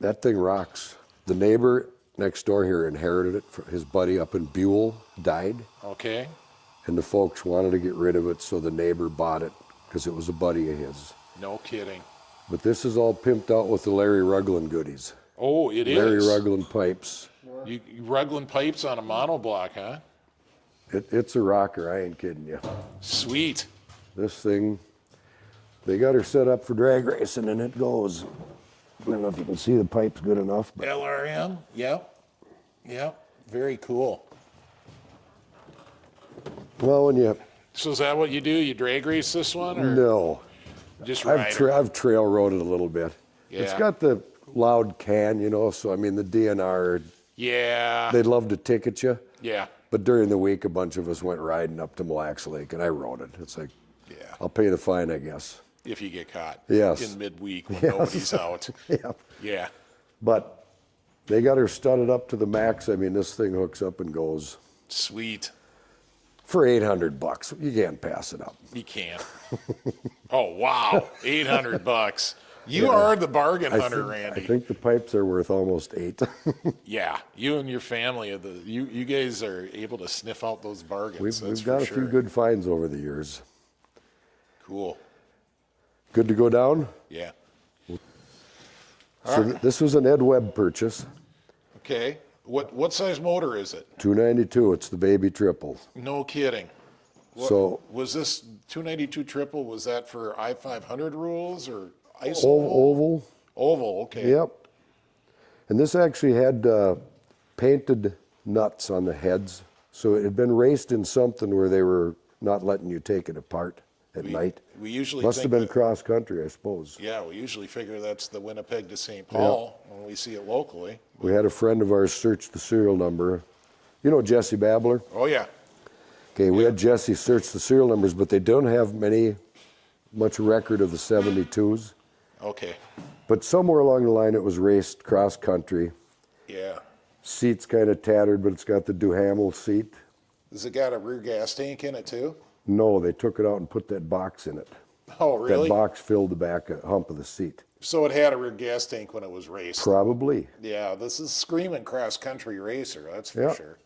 that thing rocks. The neighbor next door here inherited it from his buddy up in Buell, died. Okay. And the folks wanted to get rid of it, so the neighbor bought it because it was a buddy of his. No kidding. But this is all pimped out with the Larry Rugglin goodies. Oh, it is. Larry Rugglin pipes. You Rugglin pipes on a monoblock, huh? It's a rocker, I ain't kidding you. Sweet. This thing, they got her set up for drag racing and it goes. I don't know if you can see the pipes good enough. But LRM, yep. Yep, very cool. Well, So is that what you do? You drag race this one? Or no. Just ride it? I've trail rode it a little bit. Yeah. It's got the loud can, so I mean the DNR, Yeah. they'd love to ticket you. Yeah. But during the week, a bunch of us went riding up to Mille Lacs Lake, and I rode it. It's like, I'll pay the fine, I guess. If you get caught. Yes. In midweek when nobody's out. Yeah. Yeah. But they got her studded up to the max. I mean, this thing hooks up and goes. Sweet. For $800, you can't pass it up. You can't. Oh, wow. $800. You are the bargain hunter, Randy. I think the pipes are worth almost $8. Yeah, you and your family are you guys are able to sniff out those bargains. We've got a few good finds over the years. Cool. Good to go down? Yeah. So this was an Ed Webb purchase. Okay. What size motor is it? 292. It's the baby triple. No kidding. So was this 292 triple? Was that for I-500 rules or ISO? oval. Oval. Okay. Yep. And this actually had painted nuts on the heads, so it had been raced in something where they were not letting you take it apart at night. We usually must have think been cross country, I suppose. Yeah, we usually figure that's the Winnipeg to St. Paul when we see it locally. We had a friend of ours search the serial number. You know Jesse Babbler? Oh yeah. Okay, we had Jesse search the serial numbers, but they don't have much record of the 72s. Okay. But somewhere along the line, it was raced cross country. Yeah. Seat's kind of tattered, but it's got the Duhamel seat. Has it got a rear gas tank in it too? No, they took it out and put that box in it. Oh, really? That box filled the back hump of the seat. So it had a rear gas tank when it was raced. Probably. Yeah, this is screaming cross-country racer, that's for sure.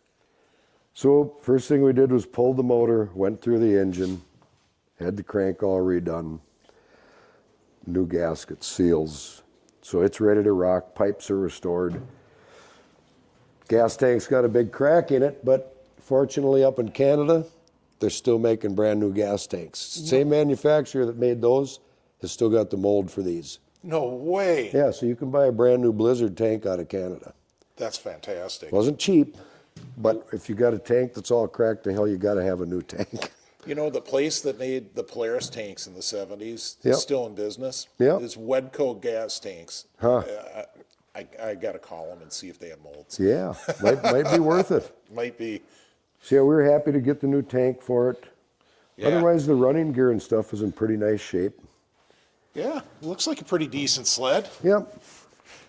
So first thing we did was pull the motor, went through the engine, had the crank all redone, new gasket, seals. So it's ready to rock, pipes are restored. Gas tank's got a big crack in it, but fortunately up in Canada, they're still making brand new gas tanks. Same manufacturer that made those has still got the mold for these. No way. Yeah, so you can buy a brand new Blizzard tank out of Canada. That's fantastic. Wasn't cheap, but if you got a tank that's all cracked to hell, you got to have a new tank. You know, the place that made the Polaris tanks in the 70s, Yep. still in business, Yep. is Wedco gas tanks. Huh. I got to call them and see if they have molds. Yeah, might be worth it. Might be. So yeah, we were happy to get the new tank for it. Yeah. Otherwise, the running gear and stuff is in pretty nice shape. Yeah, looks like a pretty decent sled. Yep.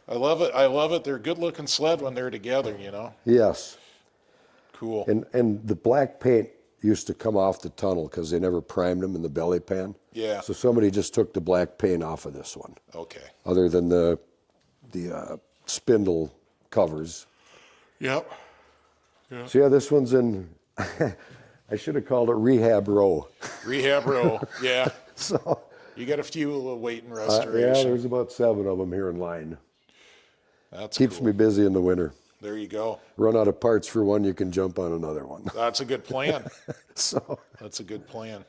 I love it. I love it. They're a good-looking sled when they're together, you know. Yes. Cool. And the black paint used to come off the tunnel because they never primed them in the belly pan. Yeah. So somebody just took the black paint off of this one. Okay. Other than the spindle covers. Yep. So yeah, this one's in, I should have called it Rehab Row. Rehab row. Yeah. So You got a few waiting yeah, restoration. there's about 7 of them here in line. That's Keeps cool. me busy in the winter. There you go. Run out of parts for one, you can jump on another one. That's a good plan. So That's a good plan.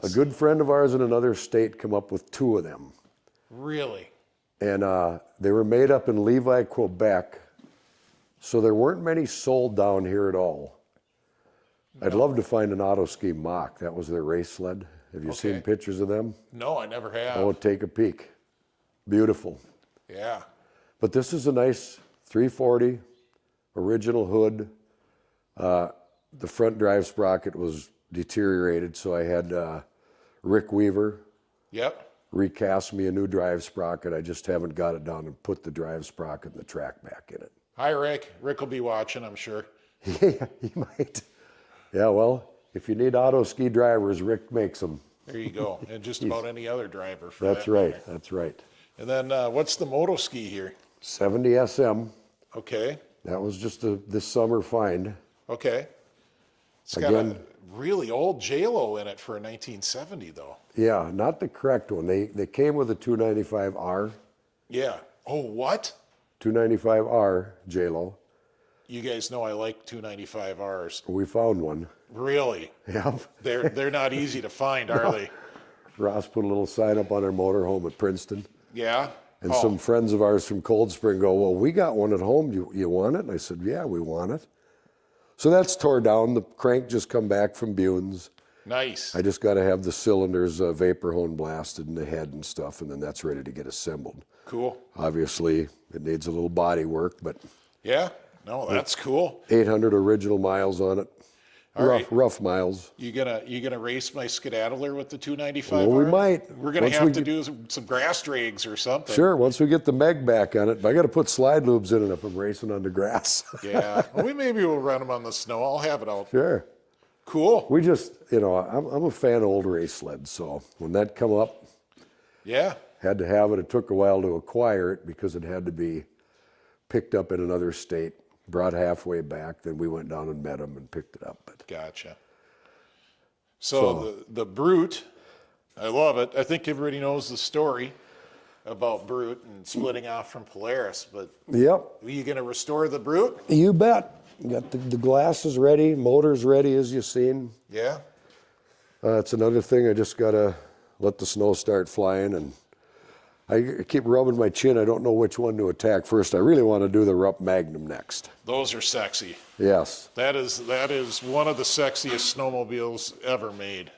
a good friend of ours in another state come up with 2 of them. Really? And they were made up in Levi, Quebec. So there weren't many sold down here at all. I'd love to find an auto ski mock. That was their race sled. Have you seen Okay. pictures of them? No, I never have. Oh, take a peek. Beautiful. Yeah. But this is a nice 340, original hood. The front drive sprocket was deteriorated, so I had Rick Weaver Yep. recast me a new drive sprocket. I just haven't got it down and put the drive sprocket and the track back in it. Hi, Rick. Rick will be watching, I'm sure. Yeah, he might. Yeah, well, if you need auto ski drivers, Rick makes them. There you go. And just about any other driver. For That's that right. matter. That's right. And then what's the Moto Ski here? 70 SM. Okay. That was just this summer find. Okay. It's got Again- a really old J-Lo in it for a 1970, though. Yeah, not the correct one. They came with a 295R. Yeah. Oh, what? 295R J-Lo. You guys know I like 295Rs. We found one. Really? Yep. They're not easy to find, are they? Ross put a little sign up on our motorhome at Princeton. Yeah. And Oh, some friends of ours from Cold Spring go, well, we got one at home. You want it? And I said, yeah, we want it. So that's tore down. The crank just come back from Bunes. nice. I just got to have the cylinders vapor hone blasted in the head and stuff, and then that's ready to get assembled. Cool. Obviously, it needs a little body work, but Yeah. No, that's cool. 800 original miles on it. All right. Rough miles. You gonna race my Ski Daddler with the 295? Well, we might. We're gonna Once have we to get- do some grass drags or something. Sure, once we get the Meg back on it, but I got to put slide lubes in it if I'm racing on the grass. Yeah. Well, maybe we'll run them on the snow. I'll have it out. Sure. Cool. We just, I'm a fan of old race sleds, so when that come up, Yeah. had to have it. It took a while to acquire it because it had to be picked up in another state, brought halfway back. Then we went down and met them and picked it up. But Gotcha. So the Brut, I love it. I think everybody knows the story about Brut and splitting off from Polaris. But yep, are you gonna restore the Brut? you bet. Got the glasses ready, motors ready as you've seen. Yeah. It's another thing. I just gotta let the snow start flying, and I keep rubbing my chin. I don't know which one to attack first. I really want to do the Rupp Magnum next. Those are sexy. Yes, That is one of the sexiest snowmobiles ever made.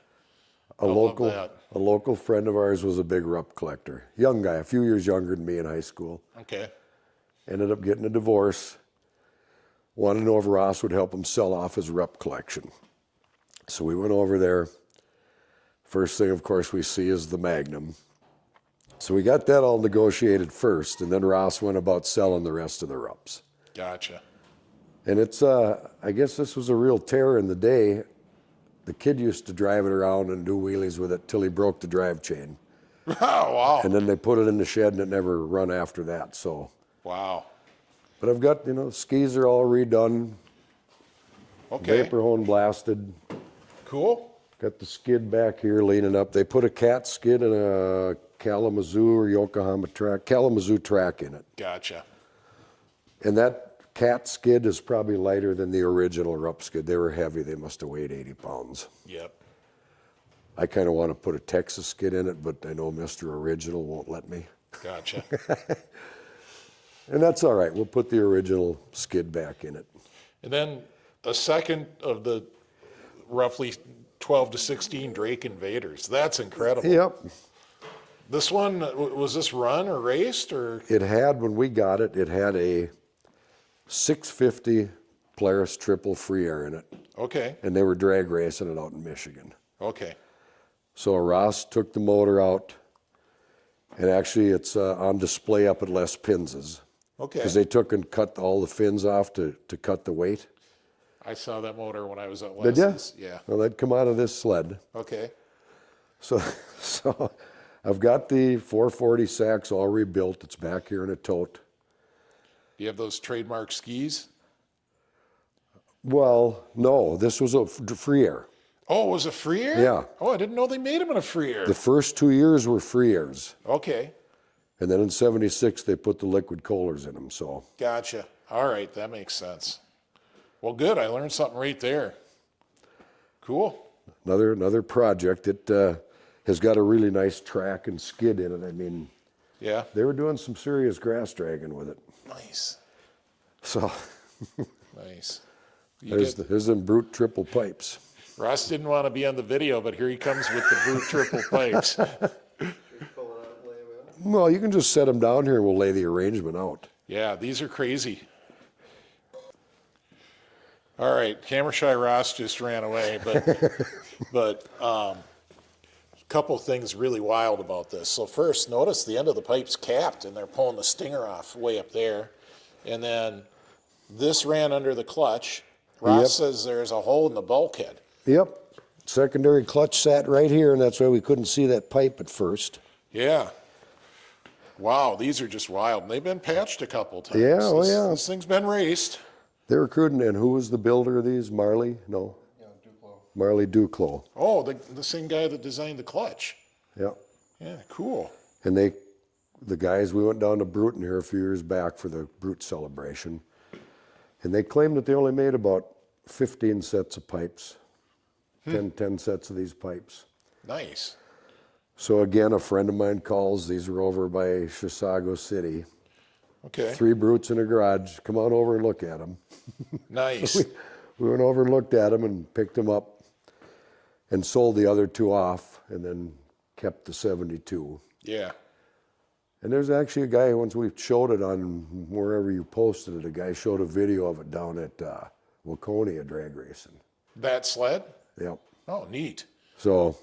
a love that. local friend of ours was a big Rupp collector. Young guy, a few years younger than me in high school. Okay. Ended up getting a divorce. Wanted to know if Ross would help him sell off his Rupp collection. So we went over there. First thing, of course, we see is the Magnum. So we got that all negotiated first, and then Ross went about selling the rest of the Rupps. Gotcha. And it's, I guess this was a real terror in the day. The kid used to drive it around and do wheelies with it till he broke the drive chain. Oh, wow. And then they put it in the shed and it never run after that. So, Wow. but I've got, skis are all redone, Okay. vapor hone blasted. Cool. Got the skid back here leaning up. They put a Cat skid and a Kalamazoo or Yokohama track, Kalamazoo track in it. Gotcha. And that Cat skid is probably lighter than the original Rupp skid. They were heavy. They must have weighed 80 pounds. Yep. I kind of want to put a Texas skid in it, but I know Mr. Original won't let me. Gotcha. And that's all right. We'll put the original skid back in it. And then a second of the roughly 12 to 16 Drake Invaders. That's incredible. Yep. This one, was this run or raced or? It had, when we got it, it had a 650 Polaris triple free air in it. Okay. And they were drag racing it out in Michigan. Okay. So Ross took the motor out, and actually it's on display up at Les Pins's. Okay. Because they took and cut all the fins off to cut the weight. I saw that motor when I was at Did you? Les's. Yeah. Well, that'd come out of this sled. Okay. So I've got the 440 sacks all rebuilt. It's back here in a tote. Do you have those trademark skis? Well, no, this was a free air. Oh, it was a free air? Yeah. Oh, I didn't know they made them in a free air. The first 2 years were free airs. Okay. And then in 76, they put the liquid coolers in them, so. Gotcha. All right, that makes sense. Well, good. I learned something right there. Cool. Another project. It has got a really nice track and skid in it. I mean, Yeah. they were doing some serious grass dragging with it. Nice. So Nice. there's them Brut triple pipes. Ross didn't want to be on the video, but here he comes with the Brut triple pipes. Well, you can just set them down here and we'll lay the arrangement out. Yeah, these are crazy. All right, camera shy Ross just ran away, but a couple things really wild about this. So first, notice the end of the pipe's capped, and they're pulling the stinger off way up there. And then this ran under the clutch. Ross says there's a hole in the bulkhead. Yep. Secondary clutch sat right here, and that's why we couldn't see that pipe at first. Yeah. Wow, these are just wild. And they've been patched a couple times. Yeah, oh yeah. This thing's been raced. They were recruiting, and who was the builder of these? Marley? No. Yeah, Duclos. Marley Duclos. Oh, the same guy that designed the clutch. Yep. Yeah, cool. And the guys, we went down to Brut here a few years back for the Brut celebration, and they claimed that they only made about 15 sets of pipes, 10 sets of these pipes. Nice. So again, a friend of mine calls. These were over by Chisago City. Okay. 3 Bruts in a garage. Come on over and look at them. Nice. We went over and looked at them and picked them up and sold the other 2 off and then kept the 72. Yeah. And there's actually a guy, once we showed it on wherever you posted it, a guy showed a video of it down at Waconia drag racing. That sled? Yep. Oh, neat. So.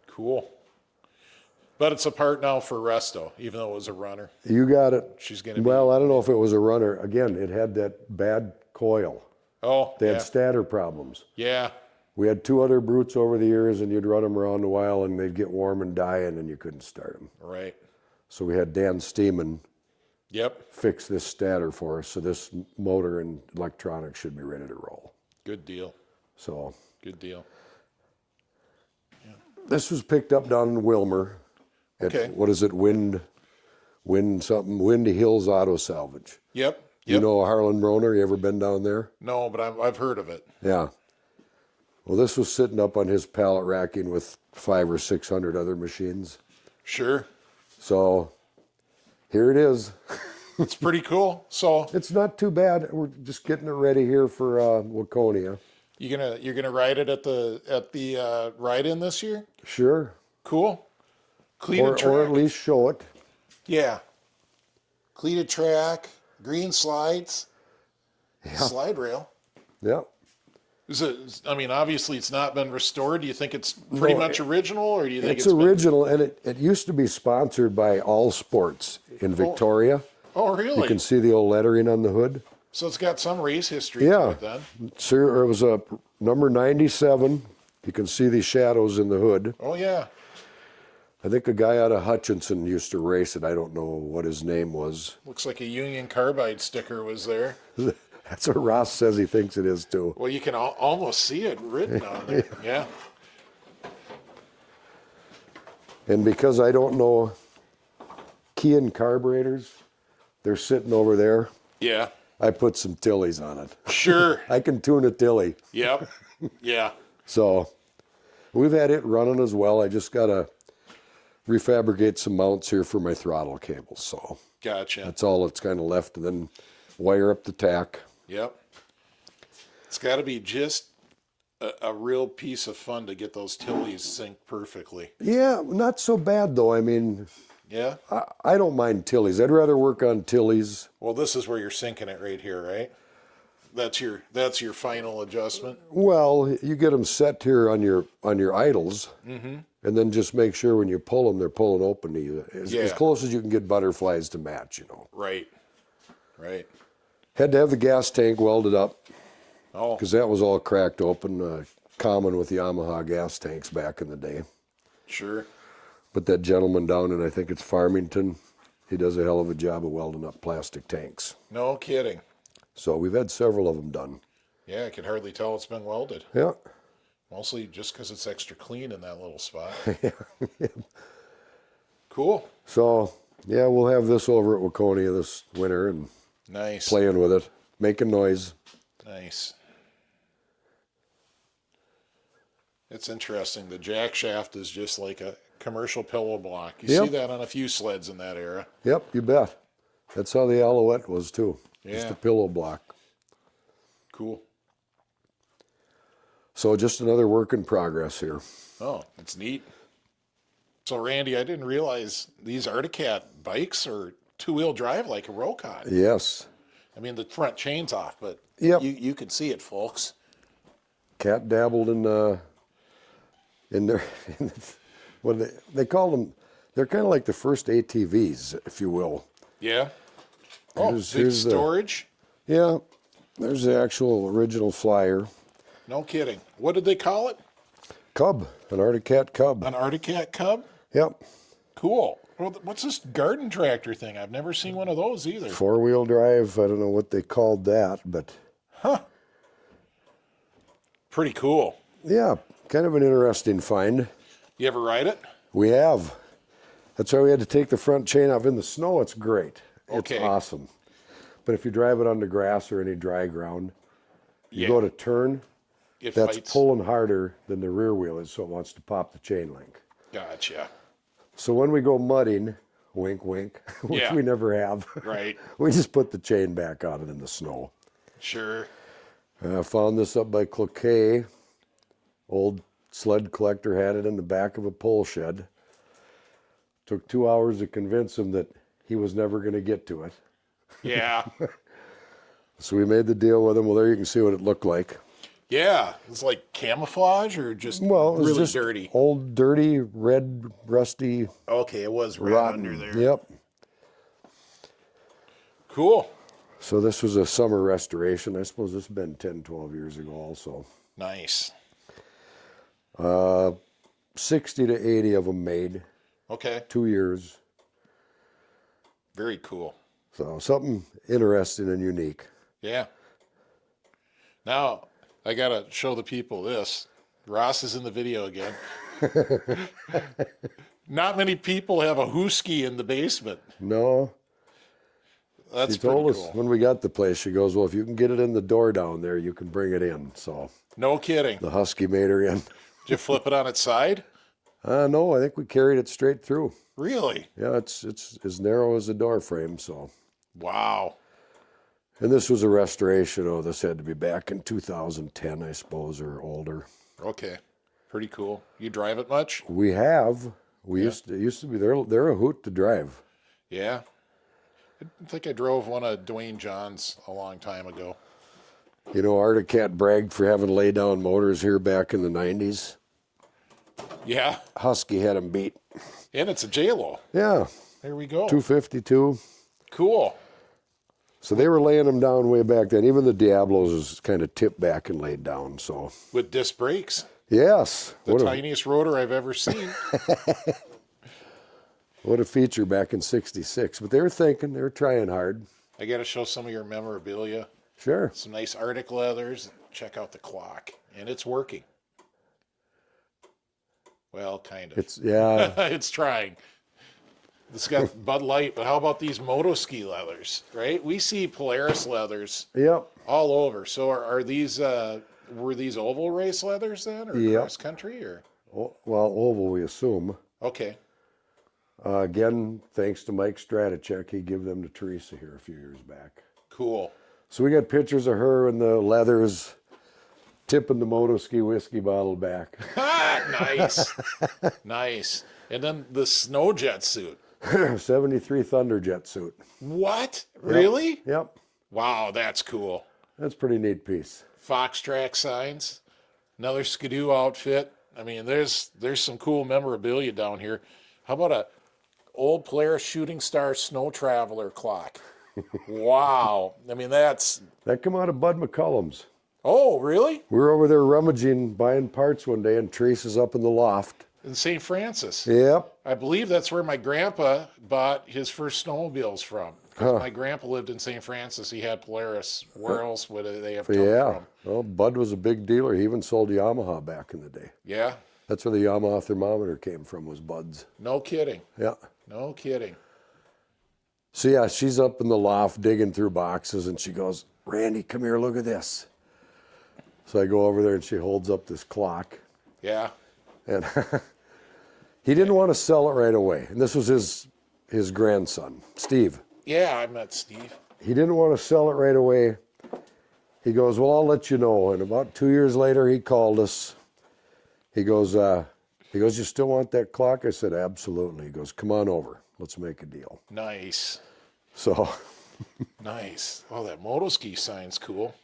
Cool. But it's a part now for Resto, even though it was a runner. You got it. She's going to Well, I don't know if it was a runner. Again, it had that bad coil. Oh, They yeah. had stator problems. Yeah. We had 2 other Bruts over the years, and you'd run them around a while, and they'd get warm and dying, and you couldn't start them. Right. So we had Dan Steeman Yep. fix this stator for us, so this motor and electronics should be ready to roll. Good deal. So Good deal. this was picked up down in Wilmer. At, Okay. what is it? Windy Hills Auto Salvage. Yep. You know Harlan Broner? You ever been down there? No, but I've heard of it. Yeah. Well, this was sitting up on his pallet racking with 500 or 600 other machines. Sure. So here it is. It's pretty cool. So It's not too bad. We're just getting it ready here for Waconia. you're gonna ride it at the ride-in this year? Sure. Cool. Cleated track. Or at least show it. Yeah. Cleated track, green slides, slide rail. Yeah. Is it? I mean, obviously it's not been restored. Do you think it's pretty much original, or do you think It's it's been- original, and it used to be sponsored by All Sports in Victoria. Oh, really? You can see the old lettering on the hood. So it's got some race history Yeah. to it then. Sir, it was a number 97. You can see the shadows in the hood. Oh, yeah. I think a guy out of Hutchinson used to race it. I don't know what his name was. Looks like a Union Carbide sticker was there. That's what Ross says he thinks it is too. Well, you can almost see it written on there. Yeah. And because I don't know key and carburetors, They're sitting over there. Yeah. I put some Tillies on it. Sure. I can tune a Tilly. Yep. Yeah. So we've had it running as well. I just got to refabricate some mounts here for my throttle cables. So Gotcha. that's all that's kind of left, and then wire up the tack. Yep. It's got to be just a real piece of fun to get those Tillies synced perfectly. Yeah, not so bad though. I mean, Yeah. I don't mind Tillies. I'd rather work on Tillies. Well, this is where you're syncing it right here, right? That's your final adjustment. Well, you get them set here on your idles, and then just make sure when you pull them, they're pulling open to you as close as you can get butterflies to match. You know. Right. Right. Had to have the gas tank welded up. Oh. Because that was all cracked open, common with Yamaha gas tanks back in the day. Sure. But that gentleman down in, I think it's Farmington, he does a hell of a job of welding up plastic tanks. No kidding. So we've had several of them done. Yeah, I can hardly tell it's been welded. Yeah. Mostly just because it's extra clean in that little spot. Yeah. Cool. So, yeah, we'll have this over at Waconia this winter and Nice. playing with it, making noise. Nice. It's interesting. The jack shaft is just like a commercial pillow block. You see that on a few sleds in that era. Yep, you bet. That's how the Allouette was too. Just Yeah. a pillow block. Cool. So just another work in progress here. Oh, that's neat. So, Randy, I didn't realize these Articat bikes are two-wheel drive like a Rocod. Yes. I mean, the front chain's off, but Yep. you can see it, folks. Cat dabbled in their what they call them. They're kind of like the first ATVs, if you will. Yeah. Oh, Here's big the- storage. Yeah, there's the actual original flyer. No kidding. What did they call it? Cub, an Articat Cub. An Articat Cub? Yep, Cool. Well, what's this garden tractor thing? I've never seen one of those either. 4-wheel drive. I don't know what they called that, but Pretty cool. yeah, kind of an interesting find. You ever ride it? We have. That's why we had to take the front chain off. In the snow, it's great. Okay. It's awesome. But if you drive it on the grass or any dry ground, you Yeah. go to turn, It that's fights. pulling harder than the rear wheel is, so it wants to pop the chain link. Gotcha. So when we go mudding, wink, wink, which Yeah. we never have, Right. we just put the chain back on it in the snow. Sure. I found this up by Cloquet. Old sled collector had it in the back of a pole shed. Took 2 hours to convince him that he was never going to get to it. Yeah. So we made the deal with him. Well, there you can see what it looked like. Yeah. It's like camouflage or just Well, it was really just dirty? old, dirty, red, rusty, Okay, it was red rotten. under there. Yep. Cool. So this was a summer restoration. I suppose this has been 10, 12 years ago also. Nice. 60 to 80 of them made, Okay. 2 years. Very cool. So something interesting and unique. Yeah. Now, I got to show the people this. Ross is in the video again. Not many people have a Hus Ski in the basement. No, That's she told pretty us cool. when we got the place, she goes, well, if you can get it in the door down there, you can bring it in. So No kidding. the Husky made her in. Did you flip it on its side? No, I think we carried it straight through. Really? Yeah, it's as narrow as a door frame. So, Wow. and this was a restoration. Oh, this had to be back in 2010, I suppose, or older. Okay. Pretty cool. You drive it much? We have. We used to be there. They're a hoot to drive. Yeah. I think I drove one of Dwayne John's a long time ago. You know, Articat bragged for having lay down motors here back in the 90s. Yeah. Husky had them beat. And it's a J-Lo. Yeah, There we go. 252. Cool. So they were laying them down way back then. Even the Diablos was kind of tipped back and laid down. So With disc brakes. yes, The what tiniest rotor I've ever seen. a feature back in '66. But they were thinking, they were trying hard. I got to show some of your memorabilia. Sure. Some nice Arctic leathers. Check out the clock. And it's working. Well, kind of. It's yeah. It's trying. It's got Bud Light, but how about these Moto Ski leathers, right? We see Polaris leathers Yep. all over. So are these, were these oval race leathers then, or Yep. cross country, or? Well, oval, we assume. Okay. Again, thanks to Mike Stratachek, he gave them to Teresa here a few years back. Cool. So we got pictures of her in the leathers tipping the Moto Ski whiskey bottle back. Nice. Nice. And then the Snowjet suit. 73 Thunderjet suit. What? Really? Yep. Wow, that's cool. That's a pretty neat piece. Fox track signs. Another Skidoo outfit. I mean, there's some cool memorabilia down here. How about a old Polaris Shooting Star Snow Traveler clock? Wow. I mean, that's... That come out of Bud McCullum's. Oh, really? We were over there rummaging, buying parts one day, and Teresa's up in the loft. In St. Francis. Yep. I believe that's where my grandpa bought his first snowmobiles from. My grandpa lived in St. Francis. He had Polaris. Where else would they have come from? Well, Bud was a big dealer. He even sold Yamaha back in the day. Yeah. That's where the Yamaha thermometer came from, was Bud's. No kidding. Yeah. No kidding. So yeah, she's up in the loft digging through boxes, and she goes, "Randy, come here, look at this." So I go over there, and she holds up this clock. Yeah. And he didn't want to sell it right away. And this was his grandson, Steve. Yeah, I met Steve. He didn't want to sell it right away. He goes, "Well, I'll let you know." And about 2 years later, he called us. He goes, "You still want that clock?" I said, "Absolutely." He goes, "Come on over. Let's make a deal." Nice. So. Nice. Oh, that Moto Ski sign's cool.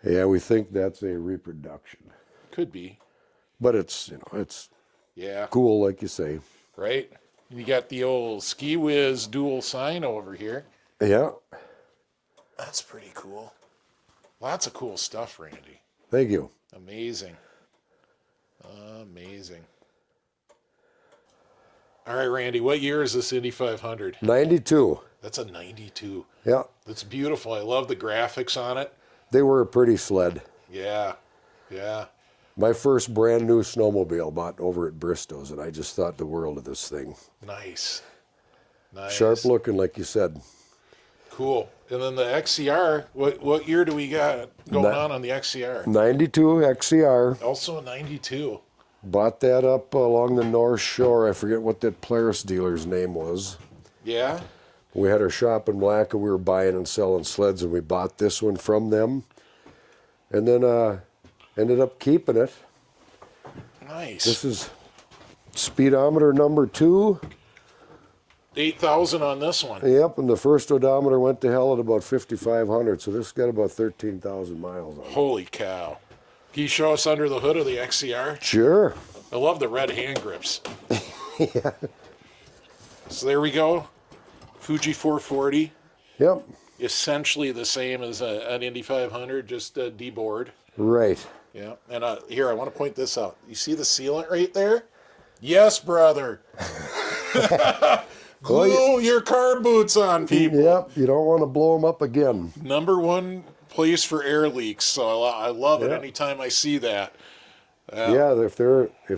Yeah, we think that's a reproduction. Could be. But it's cool, like you say. Right? You got the old Ski Whiz dual sign over here. Yeah. That's pretty cool. Lots of cool stuff, Randy. Thank you. Amazing. Amazing. All right, Randy, what year is this Indy 500? 92. That's a 92. Yeah. That's beautiful. I love the graphics on it. They were a pretty sled. Yeah. Yeah. My first brand new snowmobile bought over at Bristow's, and I just thought the world of this thing. Nice. Nice. Sharp looking, like you said. Cool. And then the XCR, what year do we got going on the XCR? 92 XCR. Also a 92. Bought that up along the North Shore. I forget what that Polaris dealer's name was. Yeah? We had our shop in Black, and we were buying and selling sleds, and we bought this one from them. And then ended up keeping it. Nice. This is speedometer number 2. 8,000 on this one. Yep, and the first odometer went to hell at about 5,500, so this got about 13,000 miles on it. Holy cow. Can you show us under the hood of the XCR? Sure. I love the red hand grips. Yeah. So there we go. Fuji 440. Yep. Essentially the same as an Indy 500, just deboard. Right. Yeah. And here, I want to point this out. You see the sealant right there? Yes, brother. Glue your car boots on, people. Yep, you don't want to blow them up again. Number one place for air leaks, so I love it anytime I see that. Yeah, if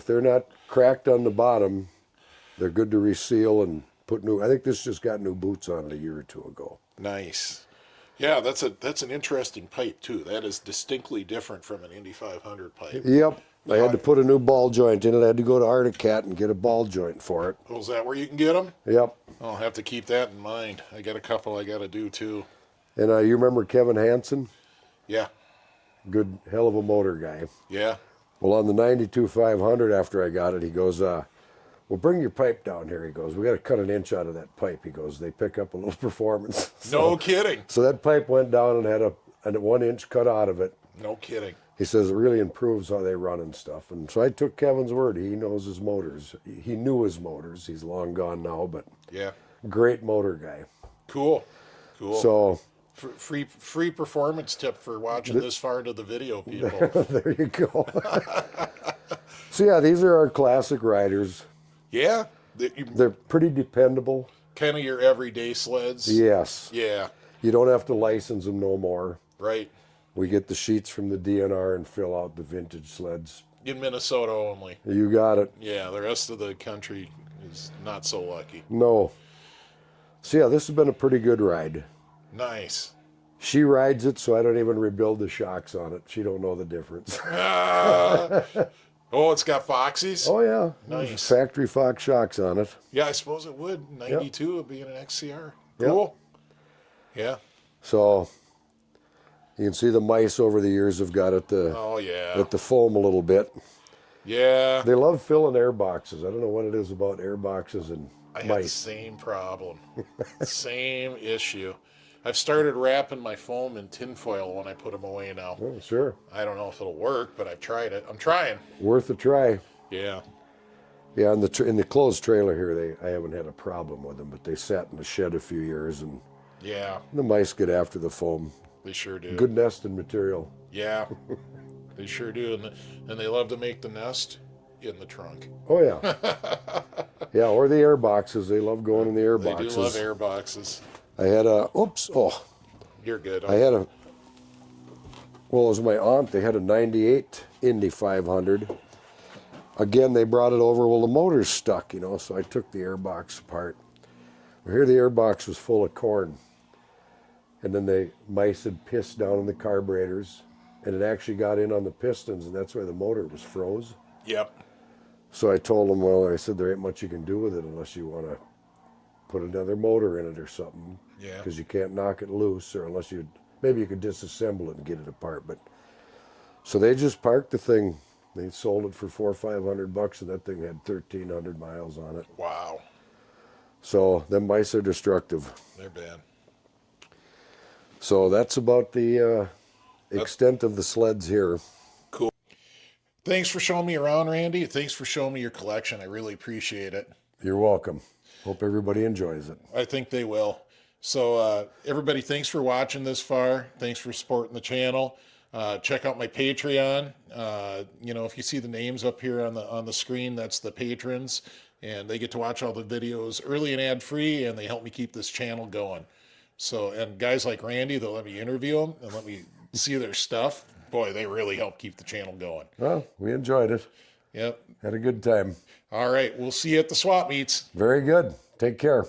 they're not cracked on the bottom, they're good to reseal and put new. I think this just got new boots on it a year or two ago. Nice. Yeah, that's an interesting pipe too. That is distinctly different from an Indy 500 pipe. Yep. I had to put a new ball joint in it. I had to go to Arctic Cat and get a ball joint for it. Oh, is that where you can get them? Yep. I'll have to keep that in mind. I got a couple I got to do too. And you remember Kevin Hansen? Yeah. Good, hell of a motor guy. Yeah. Well, on the 92 500 after I got it, he goes, well, bring your pipe down here. He goes, we got to cut an inch out of that pipe. He goes, they pick up a little performance. No kidding. So that pipe went down and had a 1 inch cut out of it. No kidding. He says it really improves how they run and stuff. And so I took Kevin's word. He knows his motors. He knew his motors. He's long gone now, but yeah, great motor guy. Cool. Cool. So free performance tip for watching this far into the video, people. there you go. So yeah, these are our classic riders. Yeah. They're pretty dependable. Kind of your everyday sleds. Yes. Yeah. You don't have to license them no more. Right. We get the sheets from the DNR and fill out the vintage sleds. In Minnesota only. You got it. Yeah, the rest of the country is not so lucky. No. So yeah, this has been a pretty good ride. Nice. She rides it, so I don't even rebuild the shocks on it. She don't know the difference. Oh, it's got Foxies? Oh yeah. Nice. Factory Fox shocks on it. Yeah, I suppose it would. 92 being an XCR. Yep. Cool. Yeah. So you can see the mice over the years have got it to, Oh, yeah. at the foam a little bit. Yeah. They love filling air boxes. I don't know what it is about air boxes and I had the mice. same problem. Same issue. I've started wrapping my foam in tinfoil when I put them away now. Oh, sure. I don't know if it'll work, but I've tried it. I'm trying. Worth a try. Yeah. Yeah, in the closed trailer here, I haven't had a problem with them, but they sat in the shed a few years, and Yeah. the mice get after the foam. They sure do. Good nesting material. Yeah. They sure do. And they love to make the nest in the trunk. Oh, yeah. Yeah, or the air boxes. They love going in the air They boxes. do love air boxes. I had a, oops, oh. You're good. I had a, well, it was my aunt. They had a 98 Indy 500. Again, they brought it over. Well, the motor's stuck, you know, so I took the airbox apart. Well, here the airbox was full of corn. And then the mice had pissed down in the carburetors. And it actually got in on the pistons, and that's why the motor was froze. Yep. So I told them, well, I said, there ain't much you can do with it unless you want to put another motor in it or something. Yeah. Because you can't knock it loose, or unless you, maybe you could disassemble it and get it apart. But so they just parked the thing. They sold it for $400 or $500, and that thing had 1,300 miles on it. Wow. So them mice are destructive. They're bad. So that's about the extent of the sleds here. Cool. Thanks for showing me around, Randy. Thanks for showing me your collection. I really appreciate it. You're welcome. Hope everybody enjoys it. I think they will. So everybody, thanks for watching this far. Thanks for supporting the channel. Check out my Patreon. You know, if you see the names up here on the screen, that's the patrons, and they get to watch all the videos early and ad-free, and they help me keep this channel going. So, and guys like Randy, they'll let me interview them and let me see their stuff. Boy, they really help keep the channel going. Well, we enjoyed it. Yep. Had a good time. All right. We'll see you at the swap meets. Very good. Take care.